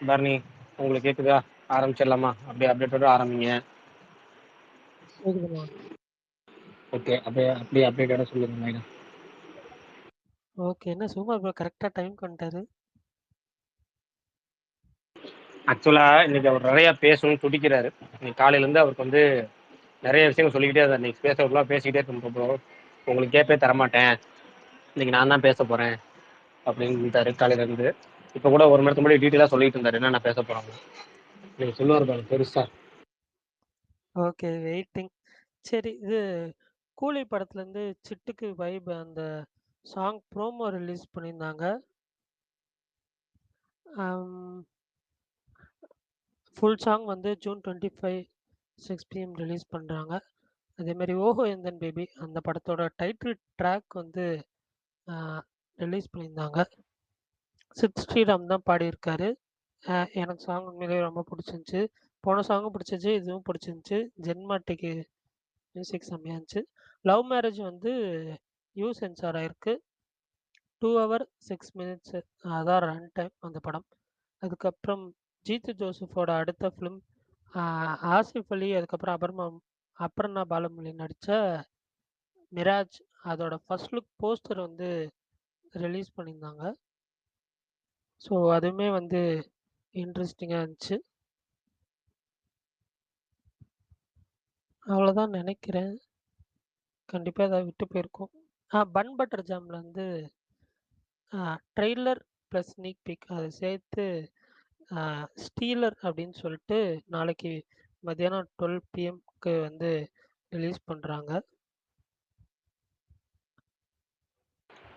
பரணி, உங்களுக்கு கேக்குதா? ஆரம்பிச்சிடலாமா? அப்படியே அப்டேட்டோட ஆரம்பிங்க. கேக்குதுமா? ஓகே, அப்படியே அப்டேட்டோட சொல்லுங்க மைனா. ஓகே. என்ன சும்மா இப்போ கரெக்டாக டைம் வந்துட்டாரு. ஆக்சுவலா இன்னைக்கு அவர் நிறைய பேசணும்னு துடிக்கிறாரு. இன்னைக்கு காலையில இருந்து அவருக்கு வந்து நிறைய விஷயங்கள் சொல்லிக்கிட்டே இருந்தார். இன்னைக்கு பேசுறதுலாம் பேசிக்கிட்டே இருக்க உங்களுக்கு கேப்பே தரமாட்டேன், இன்னைக்கு நான் தான் பேச போறேன் அப்படின்னு காலையில இருந்து. இப்ப கூட ஒரு மணி நேரத்துக்கு முன்னாடி டீட்டெயிலா சொல்லிட்டு இருந்தாரு என்ன பேச போறாங்க. நீங்க சொல்லுவாரு பாருங்க பெருசா. Okay, waiting. சரி, இது கூலி படத்துலேருந்து சிட்டுக்கு வைப் அந்த சாங் ப்ரோமோ ரிலீஸ் பண்ணியிருந்தாங்க. ஃபுல் சாங் வந்து ஜூன் 25 6 PM ரிலீஸ் பண்ணுறாங்க. அதேமாரி ஓஹோ எந்தன் பேபி அந்த படத்தோட டைட்டில் ட்ராக் வந்து ரிலீஸ் பண்ணியிருந்தாங்க. சித் ஸ்ரீராம் தான் பாடியிருக்காரு. எனக்கு சாங் உண்மையிலேயே ரொம்ப பிடிச்சிருந்துச்சி. போன சாங்கும் பிடிச்சிருந்துச்சி, இதுவும் பிடிச்சிருந்துச்சி. ஜென்மாட்டிக்கு மியூசிக் செம்மையாக இருந்துச்சு. லவ் மேரேஜ் வந்து யூ சென்சார் ஆயிருக்கு. 2 hour 6 minutes அதான் ரன் டைம் அந்த படம். அதுக்கப்புறம் ஜீத்து ஜோசஃபோட அடுத்த ஃபிலிம் ஆசிஃப் அலி, அதுக்கப்புறம் அபர்ணா பாலமுரளி நடித்த மிராஜ், அதோட ஃபர்ஸ்ட் லுக் போஸ்டர் வந்து ரிலீஸ் பண்ணியிருந்தாங்க. ஸோ அதுவுமே வந்து இன்ட்ரெஸ்டிங்காக இருந்துச்சு. அவ்வளோதான் நினைக்கிறேன். கண்டிப்பாக ஏதாவது விட்டு போயிருக்கோம். பன் பட்டர் ஜாமில் வந்து ட்ரெய்லர் ப்ளஸ் ஸ்னீக் பீக் அதை சேர்த்து ஸ்டீலர் அப்படின்னு சொல்லிட்டு நாளைக்கு மத்தியானம் 12 PM வந்து ரிலீஸ் பண்ணுறாங்க.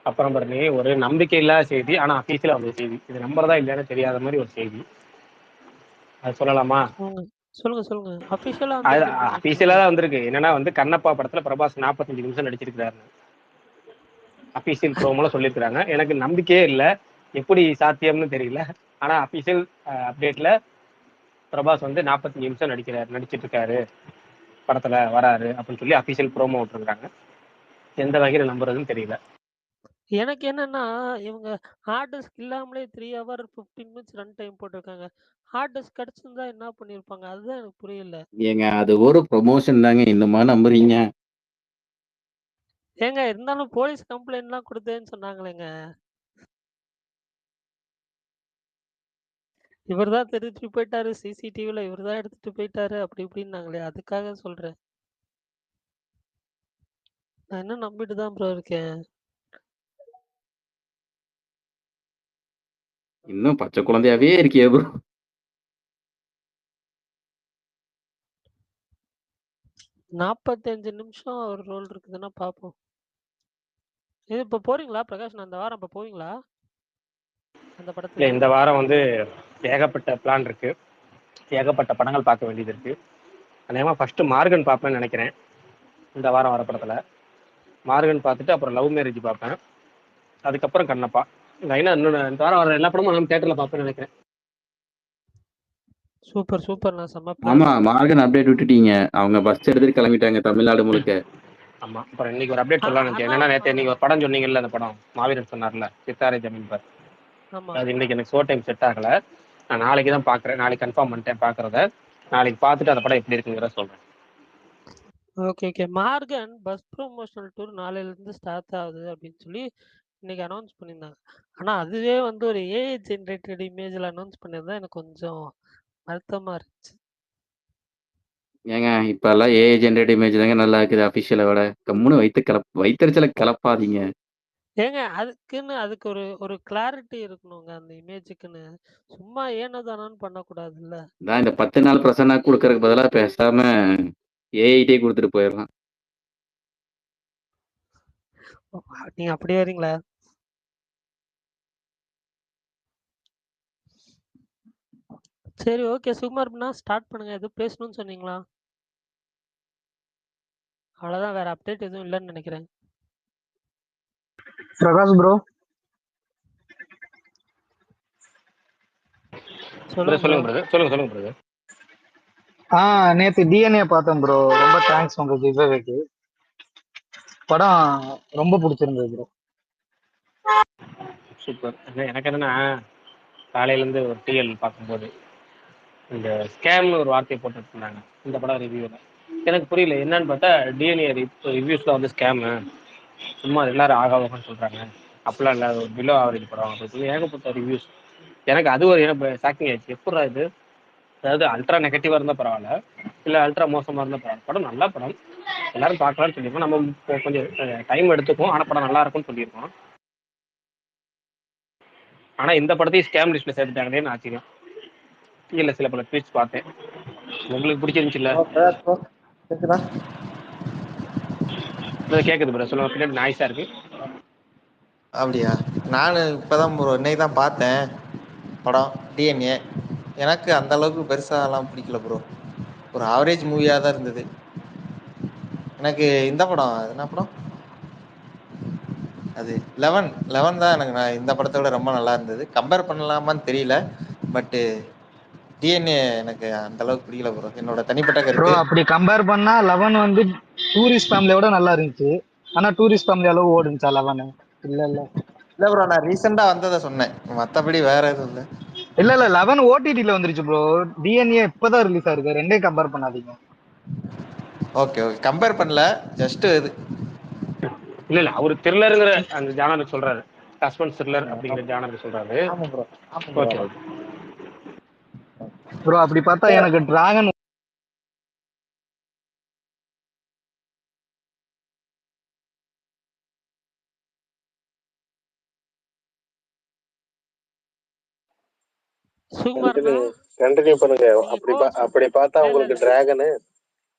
அப்புறம் பரணி, ஒரு நம்பிக்கை இல்லாத செய்தி, ஆனா அஃபீஷியலா வந்த செய்தி. இது நம்புறதா இல்லையான்னு தெரியாத மாதிரி ஒரு செய்தி. அது சொல்லலாமா? சொல்லுங்க. அஃபிஷியலாக அது வந்திருக்கு நீங்கள் அஃபீஷியலா சொல்லுங்க. தான் வந்திருக்கு. என்னன்னா வந்து கண்ணப்பா படத்துல பிரபாஸ் 45 நிமிஷம் நடிச்சிருக்கிறாரு. அஃபீஷியல் ப்ரோமோல சொல்லியிருக்கிறாங்க. எனக்கு நம்பிக்கையே இல்லை, எப்படி சாத்தியம்னு தெரியல. ஆனா அஃபீஷியல் அப்டேட்ல பிரபாஸ் வந்து 45 நிமிஷம் நடிச்சிட்டு இருக்காரு படத்துல வராரு அப்படின்னு சொல்லி அஃபீஷியல் ப்ரோமோ விட்டுருக்காங்க. எந்த வகையில நம்புறதுன்னு தெரியல. எனக்கு என்னன்னா, இவங்க ஹார்ட் டிஸ்க் இல்லாமலே 3 hour 15 minutes ரன் டைம் போட்டிருக்காங்க. ஹார்ட் டிஸ்க் கிடச்சிருந்தா என்ன பண்ணியிருப்பாங்க? அதுதான் எனக்கு புரியல. ஏங்க அது ஒரு ப்ரொமோஷன் தாங்க, இன்னுமா நம்புறீங்க? ஏங்க இருந்தாலும் போலீஸ் கம்ப்ளைண்ட்லாம் கொடுத்தேன்னு சொன்னாங்களேங்க. இவர் தான் திருடிட்டு போயிட்டாரு, சிசிடிவியில் இவர் தான் எடுத்துட்டு போயிட்டாரு, அப்படி இப்படின்னாங்களே, அதுக்காக சொல்கிறேன். நான் இன்னும் நம்பிட்டு தான் ப்ரோ இருக்கேன். இன்னும் பச்சை குழந்தையாவே இருக்கியே ப்ரோ. 45 நிமிஷம் ஒரு ரோல் இருக்குதுன்னா பார்ப்போம். இது இப்போ போறீங்களா பிரகாஷ்? நான் இந்த வாரம் இப்போ போவீங்களா அந்த இல்ல, படத்துக்கு? இந்த வாரம் வந்து ஏகப்பட்ட பிளான் இருக்கு, ஏகப்பட்ட படங்கள் பார்க்க வேண்டியது இருக்கு. அதேமா ஃபர்ஸ்ட் மார்கன் பார்ப்பேன்னு நினைக்கிறேன். இந்த வாரம் வர படத்துல மார்கன் பார்த்துட்டு அப்புறம் லவ் மேரேஜ் பார்ப்பேன். அதுக்கப்புறம் கண்ணப்பா. லைனா இந்த வாரம் வர எல்லா படமும் நம்ம தேட்டர்ல பார்ப்பேன்னு நினைக்கிறேன். சூப்பர், நான் செம்ம பிளான். ஆமா, மார்கன் அப்டேட் விட்டுட்டீங்க. அவங்க பஸ் எடுத்துட்டு கிளம்பிட்டாங்க தமிழ்நாடு முழுக்க. ஆமா, அப்புறம் இன்னைக்கு ஒரு அப்டேட் சொல்லலாம் நினைக்கிறேன். என்னன்னா, நேற்று நீங்க ஒரு படம் சொன்னீங்கல்ல, அந்த படம் மாவீரன் சொன்னார்ல, சித்தாரை ஜமீன் பர். ஆமா. அது இன்னைக்கு எனக்கு ஷோ டைம் செட் ஆகல. நான் நாளைக்கு தான் பாக்குறேன். நாளைக்கு கன்ஃபார்ம் பண்ணிட்டேன் பாக்குறத. நாளைக்கு பார்த்துட்டு அந்த படம் எப்படி இருக்குங்கிறத சொல்றேன். Okay. Morgan bus promotional tour நாளையிலேருந்து ஸ்டார்ட் ஆகுது அப்படின்னு சொல்லி இன்னைக்கு அனௌன்ஸ் பண்ணியிருந்தாங்க. ஆனால் அதுவே வந்து ஒரு ஏஐ ஜென்ரேட்டட் இமேஜில் அனௌன்ஸ் பண்ணியிருந்தா எனக்கு கொஞ்சம் வருத்தமாக இருந்துச்சு. ஏங்க இப்ப எல்லாம் ஏஐ ஜென்ரேட் இமேஜ் தாங்க நல்லா இருக்குது அபிஷியலை விட. கம்முன்னு வைத்தறிச்சலை கிளப்பாதீங்க. ஏங்க அதுக்கு ஒரு ஒரு கிளாரிட்டி இருக்கணுங்க அந்த இமேஜுக்குன்னு. சும்மா ஏனோதானோன்னு பண்ணக்கூடாதுல்ல. தான் இந்த 10 நாள் பிரசன்னா கொடுக்கறதுக்கு பதிலா பேசாம ஏஐட்டே கொடுத்துட்டு போயிடலாம். நீங்க அப்படியே வரீங்களா? சரி, ஓகே. சுகுமார்னா ஸ்டார்ட் பண்ணுங்க. எதுவும் பேசணும்னு சொன்னீங்களா? அவ்வளோதான், வேற அப்டேட் எதுவும் இல்லைன்னு நினைக்கிறேன். பிரகாஷ் ப்ரோ, சொல்லுங்க பிரதர், சொல்லுங்க பிரதர். நேத்து டிஎன்ஏ பார்த்தேன் ப்ரோ. ரொம்ப தேங்க்ஸ் உங்க கிவ்அவேக்கு. படம் ரொம்ப பிடிச்சிருந்தது ப்ரோ. சூப்பர். எனக்கு என்னன்னா, காலையில இருந்து ஒரு டிஎல் பார்க்கும்போது இந்த ஸ்கேம்னு ஒரு வார்த்தையை போட்டுட்டு இருந்தாங்க இந்த படம் ரிவ்யூல. எனக்கு புரியல என்னன்னு பார்த்தா டிஎன்ஏ ரிவ்யூஸ்ல வந்து ஸ்கேமு, சும்மா எல்லாரும் ஆகாவகம்னு சொல்றாங்க, அப்படிலாம் இல்லை, ஒரு பிலோ ஆவரேஜ் படம் அப்படின்னு சொல்லி ஏகப்பட்ட ரிவ்யூஸ். எனக்கு அது ஒரு ஷாக்கிங் ஆயிடுச்சு. எப்படா இது, அதாவது அல்ட்ரா நெகட்டிவா இருந்தா பரவாயில்ல, இல்ல அல்ட்ரா மோசமா இருந்தா பரவாயில்ல, படம் நல்ல படம் எல்லாரும் பார்க்கலாம்னு சொல்லியிருக்கோம். நம்ம கொஞ்சம் டைம் எடுத்துப்போம், ஆனா படம் நல்லா இருக்கும்னு சொல்லியிருக்கோம். ஆனா இந்த படத்தையும் ஸ்கேம் லிஸ்ட்ல சேர்த்துட்டாங்களேன்னு ஆச்சரியம். இல்ல சில பல ட்வீட்ஸ் பார்த்தேன். உங்களுக்கு பிடிச்சிருந்துச்சுல்ல? கேக்குதா? கேக்குது ப்ரோ, சொல்லுங்க. பின்னாடி நாய்ஸா இருக்கு. அப்படியா? நான் இப்பதான் ப்ரோ இன்னைக்கு தான் பார்த்தேன் படம் டிஎன்ஏ. எனக்கு அந்த அளவுக்கு பெருசாலாம் பிடிக்கல ப்ரோ. ஒரு ஆவரேஜ் மூவியா தான் இருந்தது. எனக்கு இந்த படம் என்ன படம் அது 11 தான் எனக்கு இந்த படத்தோட ரொம்ப நல்லா இருந்தது. கம்பேர் பண்ணலாமான்னு தெரியல, பட் டிஎன்ஏ எனக்கு அந்த அளவுக்கு பிடிக்கல ப்ரோ, என்னோட தனிப்பட்ட ப்ரோ கருத்து. அப்படி கம்பேர் பண்ணா 11 வந்து டூரிஸ்ட் ஃபேமிலியோட நல்லா இருந்துச்சு. ஆனா டூரிஸ்ட் ஃபேமிலி அளவு ஓடுச்சா 11? இல்ல இல்ல இல்ல ப்ரோ, நான் ரீசெண்டா வந்ததை சொன்னேன், மத்தபடி வேற எதுவும் இல்லை. இல்ல இல்ல 11 ஓடிடில வந்துருச்சு ப்ரோ. டிஎன்ஏ இப்பதான் ரிலீஸ் ஆயிருக்கு, ரெண்டே கம்பேர் பண்ணாதீங்க. ஓகே ஓகே, கம்பேர் பண்ணல, ஜஸ்ட் இது. இல்ல இல்ல, அவரு த்ரில்லருங்கிற அந்த ஜானருக்கு சொல்றாரு, சஸ்பென்ஸ் த்ரில்லர் அப்படிங்கிற ஜானருக்கு சொல்றாரு. ஆமா ப்ரோ, ஆமா ப்ரோ. Okay okay. ப்ரோ அப்படி பார்த்தா எனக்கு டிராகன் சுகுமார்ண்ணா கண்டினியூ பண்ணுங்க. நீங்க கோவம் அப்படி பார்த்தா இல்ல இல்ல உங்களுக்கு இல்ல டிராகனு.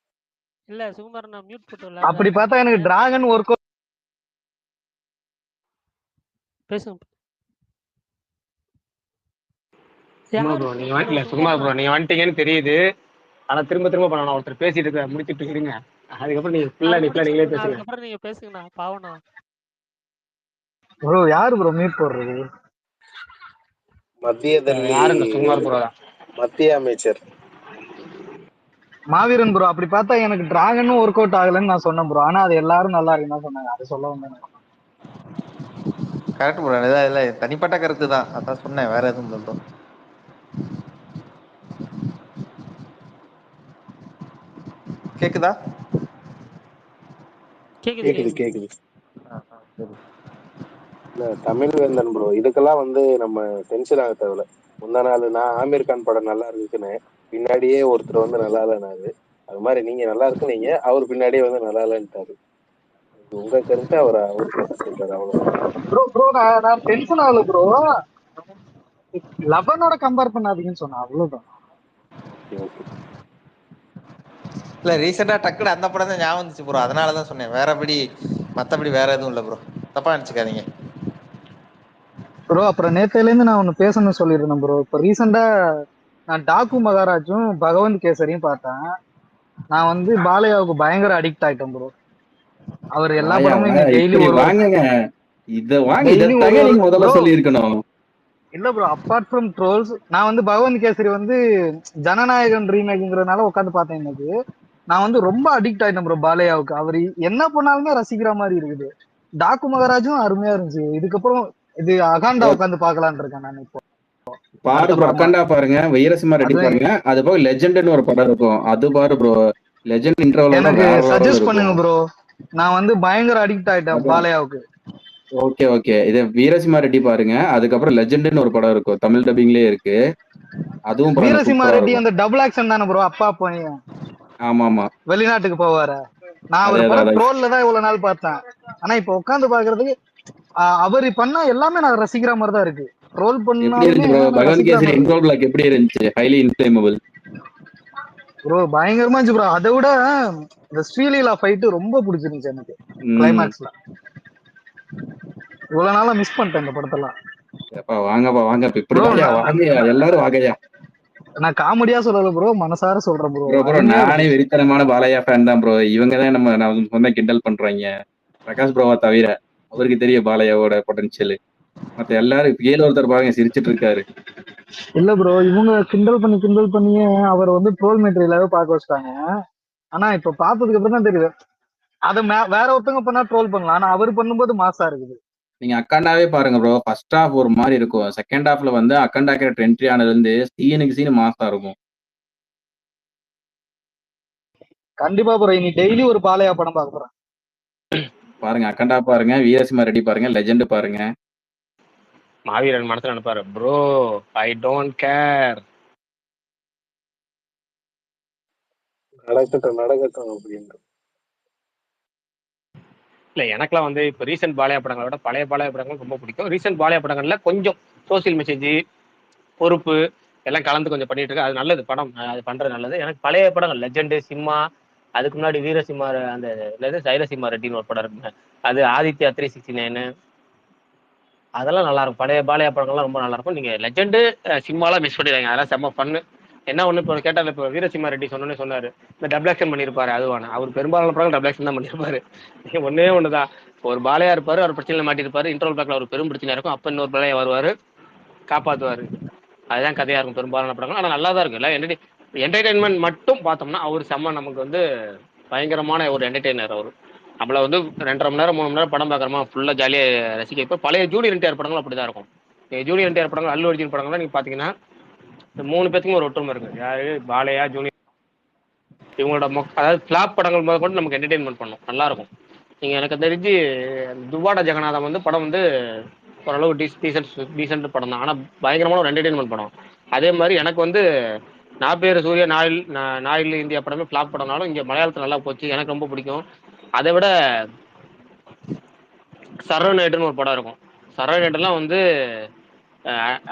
இல்ல சுகுமார்ண்ணா மியூட் போட்டு அப்படி விளையாடுறாரு, பார்த்தா எனக்கு நீங்க டிராகன் ஒர்க் பேசுங்க. சுகுமார் யாரு ப்ரோ நீங்க ப்ரோ? இல்ல சுகுமார் சுகுமார்ண்ணா ப்ரோ நீங்க வந்துட்டீங்கன்னு தெரியுது. ஆனா திரும்ப திரும்ப பண்ணணும், ஒருத்தர் பேசிட்டு இருக்க முடிச்சிட்டு இருங்க. அதுக்கப்புறம் நீங்க ஃபுல்லா நான் நீங்களே முடிச்சிடுறேண்ணா, பேசுங்க. அதுக்கப்புறம் நீங்க பேசுங்கண்ணா. பாவண்ணா. ப்ரோ யாரு ப்ரோ மீட் போடுறது? மத்தியதல்லி யாருங்க? சுகுமார் ப்ரோ தான். மத்திய அமைச்சர் மாவீரன் ப்ரோ. அப்படி பார்த்தா எனக்கு டிராகனும் ஒர்க் அவுட் ஆகலன்னு நான் சொன்னேன் ப்ரோ. ஆனா அது எல்லாரும் நல்லா இருக்குன்னு தான் சொன்னாங்க, அதை சொல்ல வந்தேன். கரெக்ட் ப்ரோ, இதான் இல்லை, தனிப்பட்ட கருத்து தான், அதான் சொன்னேன், வேற எதுவும் இல்லை ப்ரோ. கேக்குதா? கேக்குது கேக்குது கேக்குது. கேக்குது. சரி. இல்ல தமிழ் வேந்தன் ப்ரோ, இதுக்கெல்லாம் வந்து நம்ம டென்ஷன் ஆக தேவையில்ல. முந்தா நாள் நான் ஆமீர் கான் படம் நல்லா இருந்துச்சுன்னு பின்னாடியே ஒருத்தர் வந்து நல்லா இல்லைனாரு. அது மாதிரி நீங்க நல்லா இருக்குனீங்க, அவர் பின்னாடியே வந்து நல்லா இல்லைன்ட்டாரு. இது உங்க கருத்து, அவர் கருத்து சொல்றாரு, அவ்வளவுதான். ப்ரோ ப்ரோ நான் டென்ஷன் ஆகல ப்ரோ. 11ஓட கம்பேர் பண்ணாதீங்கன்னு சொன்னேன், அவ்வளவுதான். Okay okay. இல்ல ரீசெண்டா டக்குனு அந்த படம் தான் ஞாபகம் வந்துச்சு ப்ரோ, அதனாலதான் சொன்னேன், வேறபடி மத்தபடி வேற எதுவும் இல்லை ப்ரோ, தப்பா நினைச்சுக்காதீங்க. ப்ரோ அப்புறம் நேத்தையில இருந்து நான் ஒன்னு பேசணும்னு சொல்லியிருந்தேன் ப்ரோ. இப்போ ரீசெண்டா நான் டாக்கு மகாராஜும் பகவந்த் கேசரியும் பார்த்தேன். நான் வந்து பாலையாவுக்கு பயங்கர அடிக்ட் ஆயிட்டேன் ப்ரோ. அவர் எல்லா வாயா படமும் வாயா, இன்னைக்கு டெய்லி இப்படி ஒரு வாங்குங்க. டெய்லி ஒரு இதத்தாங்க நீங்க முதல்ல ப்ரோ. சொல்லியிருக்கணும். இல்ல ப்ரோ, அப்பார்ட் ஃப்ரம் ட்ரோல்ஸ் நான் வந்து பகவந்த் கேசரி வந்து ஜனநாயகன் ரீமேக்ங்கிறதுனால உட்காந்து பார்த்தேன். இன்னைக்கு நான் வந்து ரொம்ப அடிக்ட் ஆயிட்டேன் ப்ரோ பாலையாவுக்கு. அவர் என்ன பண்ணாலுமே ரசிக்கிற மாதிரி இருக்குது. டாக்கு மகாராஜும் அருமையா இருந்துச்சு. இதுக்கப்புறம் இது அகாண்டா ப்ரோ உட்காந்து பார்க்கலான்னு இருக்கேன் நான் இப்போ, பாரு அடுத்த ப்ரோ, படமா. அக்கண்டா பாருங்க, வீரசிம்மா ரெட்டி அதுவும் பாருங்க, அது போக லெஜெண்ட்னு ஒரு படம் இருக்கும், அது பாரு ப்ரோ. லெஜெண்ட் இன்டர்வல் எனக்கு வேற லெவல்ல சஜஸ்ட் பண்ணுங்க இருக்கும். ப்ரோ. நான் வந்து பயங்கர அடிக்ட் ஆயிட்டேன் அதான். பாலையாவுக்கு. ஓகே ஓகே, இது வீரசிம்மா ரெட்டி பாருங்க, அதுக்கப்புறம் லெஜெண்ட்னு ஒரு படம் இருக்கும், தமிழ் டப்பிங்லயே இருக்கு, அதுவும் பாருங்க, வீரசிம்மா சூப்பரா ரெட்டி இருக்கும். அந்த டபுள் ஆக்ஷன் தானே ப்ரோ, அப்பா பையன் ஆமா ஆமா, வெளிநாட்டுக்கு போவாரு. நான் அதே அவர் அதான் படம் அதான். ட்ரோல்ல தான் இவ்வளவு நாள் பார்த்தேன். ஆனா இப்ப உட்காந்து பாக்குறதுக்கு அவர் பண்ணா எல்லாமே நான் ரசிக்கிற மாதிரி தான் இருக்கு. ட்ரோல் எப்படி பண்ணாலுமே இருந்துச்சு ப்ரோ நான் பகவந்த் ரசிக்கிற கேசரி மாதிரி இருக்கு இன்ட்ரோல் பிளாக்? எப்படி இருந்துச்சு? Highly inflammable. ப்ரோ. பயங்கரமா இருந்துச்சு ப்ரோ. அதை விட இந்த ஸ்ரீலீலா ஃபைட் ரொம்ப பிடிச்சிருந்துச்சு எனக்கு. ம். கிளைமேக்ஸ்ல இவ்வளவு நாளா மிஸ் பண்ணிட்டேன் இந்த படத்தெல்லாம். எப்பா வாங்கப்பா வாங்க, இப்ப இப்படி ப்ரோ வாங்கயா வாங்கயா, எல்லாரும் வாங்கயா. நான் காமெடியா சொல்லல ப்ரோ, மனசார சொல்றேன் ப்ரோ. ப்ரோ ப்ரோ, அருமையா நானே இருந்துச்சு. வெறித்தனமான பாலையா ஃபேன் தான் ப்ரோ. இவங்க தான் நான் சொன்ன கிண்டல் பண்றாங்க, பிரகாஷ் ப்ரோவா தவிர. அவருக்கு தெரியும் பாலையாவோட பொட்டன்ஷியல். மத்த எல்லாரும் இப்ப ஏழு ஒருத்தர் பாருங்க சிரிச்சிட்டு இருக்காரு. இல்ல ப்ரோ, இவங்க கிண்டல் பண்ணியே அவர் வந்து ட்ரோல் மெட்டீரியலாவே பார்க்க வச்சுட்டாங்க. ஆனா இப்ப பார்த்ததுக்கு அப்புறம் தான் தெரியுது, அதை வேற ஒருத்தவங்க பண்ணா ட்ரோல் பண்ணலாம், ஆனா அவர் பண்ணும்போது மாசா இருக்குது. நீங்க அக்கண்டாவே பாருங்க ப்ரோ. ஃபர்ஸ்ட் ஹாஃப் ஒரு மாதிரி இருக்கும். செகண்ட் ஹாஃப்ல வந்து அக்கண்டா கேரக்டர் என்ட்ரி ஆனதுல இருந்து சீனுக்கு சீன் மாசா இருக்கும். கண்டிப்பா ப்ரோ இனி டெய்லி ஒரு பாலையா படம் பார்க்க போறேன். பாருங்க அக்கண்டா பாருங்க, வீரசிம்மா ரெட்டி பாருங்க, லெஜெண்ட் பாருங்க. மாவீரன் மனசுல நினைப்பாரு, ப்ரோ ஐ டோன்ட் கேர். நடக்கட்டும் அப்படின்னு. இல்ல எனக்கெல்லாம் வந்து இப்போ ரீசெண்ட் பாலையா படங்களை விட பழைய பாலையா படங்கள் ரொம்ப பிடிக்கும். ரீசெண்ட் பாலையா படங்கள்ல கொஞ்சம் சோசியல் மெசேஜ், பொறுப்பு எல்லாம் கலந்து கொஞ்சம் பண்ணிட்டு இருக்கு. அது நல்லது, படம் அது பண்றது நல்லது. எனக்கு பழைய படங்கள் லெஜெண்டு, சிம்மா, அதுக்கு முன்னாடி வீரசிம்மா, அந்த சைரசிம்மா ரெட்டின்னு ஒரு படம் இருக்குங்க, அது ஆதித்யா 369, அதெல்லாம் நல்லா இருக்கும். பழைய பாலையா படங்கள்லாம் ரொம்ப நல்லா இருக்கும். நீங்க லெஜெண்டு சிம்மாலாம் மிஸ் பண்ணிடுறாங்க, அதெல்லாம் செம்ம ஃபன்னு. என்ன ஒண்ணு இப்போ கேட்டால், இப்போ வீரசிம்மா ரெட்டி சொன்னோன்னே சொன்னாரு இந்த டபுள் ஆக்ஷன் பண்ணியிருப்பாரு. அதுவான அவர் பெரும்பாலான படங்கள் டபுள் ஆக்ஷன் தான் பண்ணியிருப்பாரு. ஒன்னே ஒண்ணுதான், ஒரு பாலையா இருப்பாரு, அவர் பிரச்சனையில மாட்டிருப்பாரு, இன்டர்வல் பேக்ல ஒரு பெரும் பிரச்சனை இருக்கும், அப்ப இன்னொரு பாலையா வருவாரு, காப்பாத்துவாரு. அதுதான் கதையா இருக்கும் பெரும்பாலான படங்கள். ஆனா நல்லா தான் இருக்கு. இல்லை என்டர்டைன்மெண்ட் மட்டும் பார்த்தோம்னா அவர் செம்ம, நமக்கு வந்து பயங்கரமான ஒரு என்டர்டெய்னர். அவர் நம்மள வந்து 2.5 மணி நேரம் 3 மணி நேரம் படம் பார்க்குறோமா, ஃபுல்லா ஜாலியா ரசிக்க. இப்போ பழைய ஜூனியர் என்டிஆர் படங்கள் அப்படிதான் இருக்கும். ஜூனியர் என்டிஆர் படங்கள், அல்லு அர்ஜுன் படங்கள்லாம் நீங்க பாத்தீங்கன்னா இந்த 3 பேத்துக்கும் ஒரு ஒற்றுமை இருக்கு. யாரு, பாலையா, ஜூனியர், இவங்களோட அதாவது ஃபிளாப் படங்கள் முதல் கொண்டு நமக்கு என்டர்டெயின்மெண்ட் பண்ணும், நல்லா இருக்கும். நீங்க எனக்கு தெரிஞ்சு துவாட ஜெகநாதம் வந்து படம் வந்து ஓரளவு டீசென்ட் படம் தான், ஆனா பயங்கரமான ஒரு என்டர்டெயின்மெண்ட் படம். அதே மாதிரி எனக்கு வந்து நான் பேர் சூர்யா, நாயில் இந்தியா படமே ஃபிளாப் படம்னாலும் இங்க மலையாளத்துல நல்லா போச்சு, எனக்கு ரொம்ப பிடிக்கும். அதை விட சரவணேட்டுன்னு ஒரு படம் இருக்கும். சரவணேட்டெல்லாம் வந்து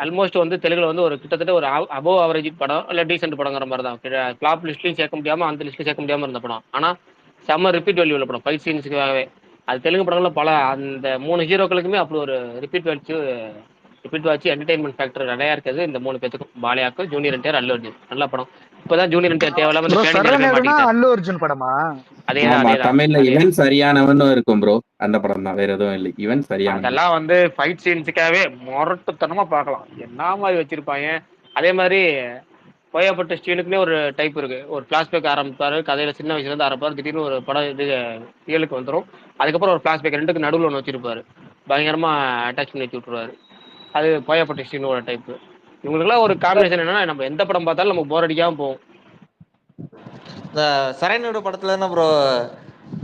ஆல்மோஸ்ட் வந்து தெலுங்குல வந்து ஒரு கிட்டத்தட்ட ஒரு அபோவ் ஆவரேஜ் படம், இல்லை டீசென்ட் படங்கிற மாதிரி தான். ஃபிளாப் லிஸ்ட்லையும் சேர்க்க முடியாம, அந்த லிஸ்ட்லையும் சேர்க்க முடியாம இருந்த படம். ஆனா செம்ம ரிப்பீட் வேல்யூ உள்ள படம், 5 சீன்ஸுக்காகவே. அது தெலுங்கு படங்கள்ல பல அந்த 3 ஹீரோக்களுக்குமே அப்படி ஒரு ரிப்பீட் வாட்ச் என்டர்டைன்மெண்ட் ஃபேக்டர் நிறையா இருக்குது. இந்த 3 பேத்துக்கும், பாலையாக்கு, ஜூனியர் என்டிஆர், அல்லு அர்ஜுன். நல்ல படம். இப்பதான் ஜூனியர் என்டிஆர் தேவையில்லாம இந்த ப்ரோ பேனிக் நிலைமை சரவணேடுனா மாட்டிக்கிட்டாரு. அல்லு அர்ஜுன் படமா? அதேதான் ஆமா, அதேதான் தமிழ்ல அதேதான். இவன் சரியானவன் இருக்கும் ப்ரோ. அந்த படம் தான், வேற எதுவும் இல்லை. இவன் சரியானவன். அதெல்லாம் வந்து ஃபைட் சீன்ஸுக்காகவே முரட்டுத்தனமா பார்க்கலாம், என்ன மாதிரி வச்சிருப்பாங்க. அதே மாதிரி கோயப்பட்ட ஸ்டீலுக்குன்னே ஒரு டைப் இருக்கு. ஒரு ஃபிளாஷ்பேக் ஆரம்பிப்பாரு, கதையில சின்ன வயசுல இருந்து ஆரம்பிப்பாரு, திடீர்னு ஒரு படம் இது ரியலுக்கு வந்துடும். அதுக்கப்புறம் ஒரு ஃபிளாஷ்பேக் ரெண்டுக்கு நடுவில் ஒன்று வச்சிருப்பாரு, பயங்கரமா அட்டாச் பண்ணி வச்சு விட்டுருவாரு. அது கோயப்பட்ட ஸ்டீலோட டைப். இவங்களுக்குலாம் ஒரு காம்பினேஷன் என்னன்னா, நம்ம எந்த படம் பார்த்தாலும் நமக்கு போர் அடிக்காம போகும். இந்த சரவணோட படத்துல என்ன ப்ரோ,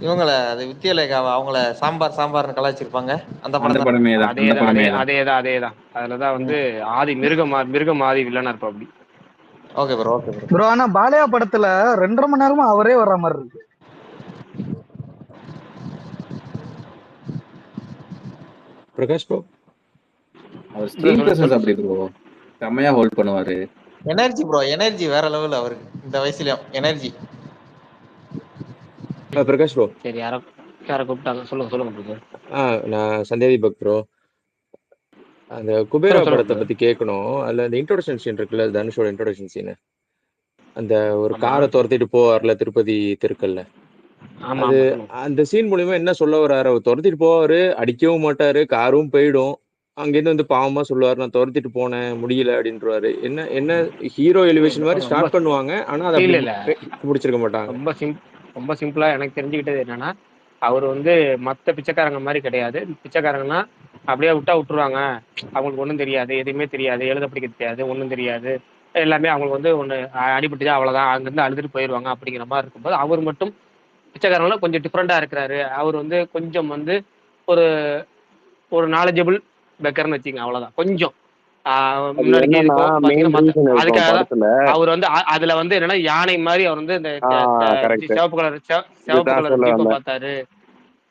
இவங்கள அது வித்யாலேகாவை அவங்கள சாம்பார்னு கலாய்ச்சிருப்பாங்க, அந்த அந்த படம் தான். படமே தான், அந்த அதேதான் படமே தான். அதேதான். அதுலதான் வந்து ஆதி மிருகம் ஆதி வில்லனா இருப்பா அப்படி. Okay bro. ப்ரோ ஆனா பாலையா படத்துல 2.5 மணி நேரமா அவரே வர்ற மாதிரி இருக்கு. பிரகாஷ் ப்ரோ, அவர் ஸ்கிரீன் பிரசன்ஸ் சொல்லு. அப்படி ப்ரோ, செம்மையா ஹோல்ட் பண்ணுவாரு. எனர்ஜி ப்ரோ, எனர்ஜி வேற லெவல் அவருக்கு, இந்த வயசுலயும் எனர்ஜி. பிரகாஷ் ப்ரோ. சரி, யாரை கூப்பிட்டாங்க, சொல்லுங்க பிரதர். நான் சந்தியா தீபக் ப்ரோ. அந்த குபேரா சொல்லுங்க படத்தை brother. பத்தி கேட்கணும். அதுல அந்த இன்ட்ரோடக்ஷன் சீன் இருக்குல்ல, தனுஷோட இன்ட்ரோடக்ஷன் சீன், அந்த ஒரு ஆமா காரை துரத்திட்டு போவார்ல திருப்பதி தெருக்கல்ல, ஆமா அது ஆமா சொல்லுங்க. அந்த சீன் மூலியமா என்ன சொல்ல வர்றாரு? அவர் துரத்திட்டு போவாரு, அடிக்கவும் மாட்டாரு, காரும் போயிடும். அங்கிருந்து வந்து பாவமா சொல்லுவாரு, நான் துரத்திட்டு போனேன் முடியல அப்படின்றவாரு. என்ன என்ன ஹீரோ எலிவேஷன் மாதிரி ரொம்ப ஸ்டார்ட் பண்ணுவாங்க, ஆனா அதை அப்படி இல்ல முடிச்சிருக்க மாட்டாங்க. ரொம்ப சிம்பிளா எனக்கு தெரிஞ்சுக்கிட்டது என்னன்னா, அவர் வந்து மத்த பிச்சைக்காரங்க மாதிரி கிடையாது. பிச்சைக்காரங்கன்னா அப்படியே விட்டுருவாங்க, அவங்களுக்கு ஒன்றும் தெரியாது, எதுவுமே தெரியாது, எழுத படிக்க தெரியாது, ஒன்றும் தெரியாது, எல்லாமே அவங்களுக்கு வந்து ஒன்று அடிபட்டுதான் அவ்வளோதான், அங்கிருந்து அழுதுட்டு போயிடுவாங்க அப்படிங்கிற மாதிரி இருக்கும்போது, அவர் மட்டும் பிச்சைக்காரங்களும் கொஞ்சம் டிஃப்ரெண்டா இருக்கிறாரு. அவர் வந்து கொஞ்சம் வந்து ஒரு ஒரு நாலேஜபிள் பெக்கர்னு வச்சுங்க, அவ்வளவுதான். கொஞ்சம் அது முன்னாடிக்கு என்னன்னா இருக்கும் மெயின் பாத்தீங்கன்னா, ரீசன் இருக்கும் அதுக்காக தான் படத்துல. அவர் வந்து அதுல வந்து என்னன்னா, யானை மாதிரி அவர் வந்து இந்த கரெக்ட், சிவப்பு இதுதான் கலர் சொல்ல ஜீப்பை வந்தேன். பார்த்தாரு.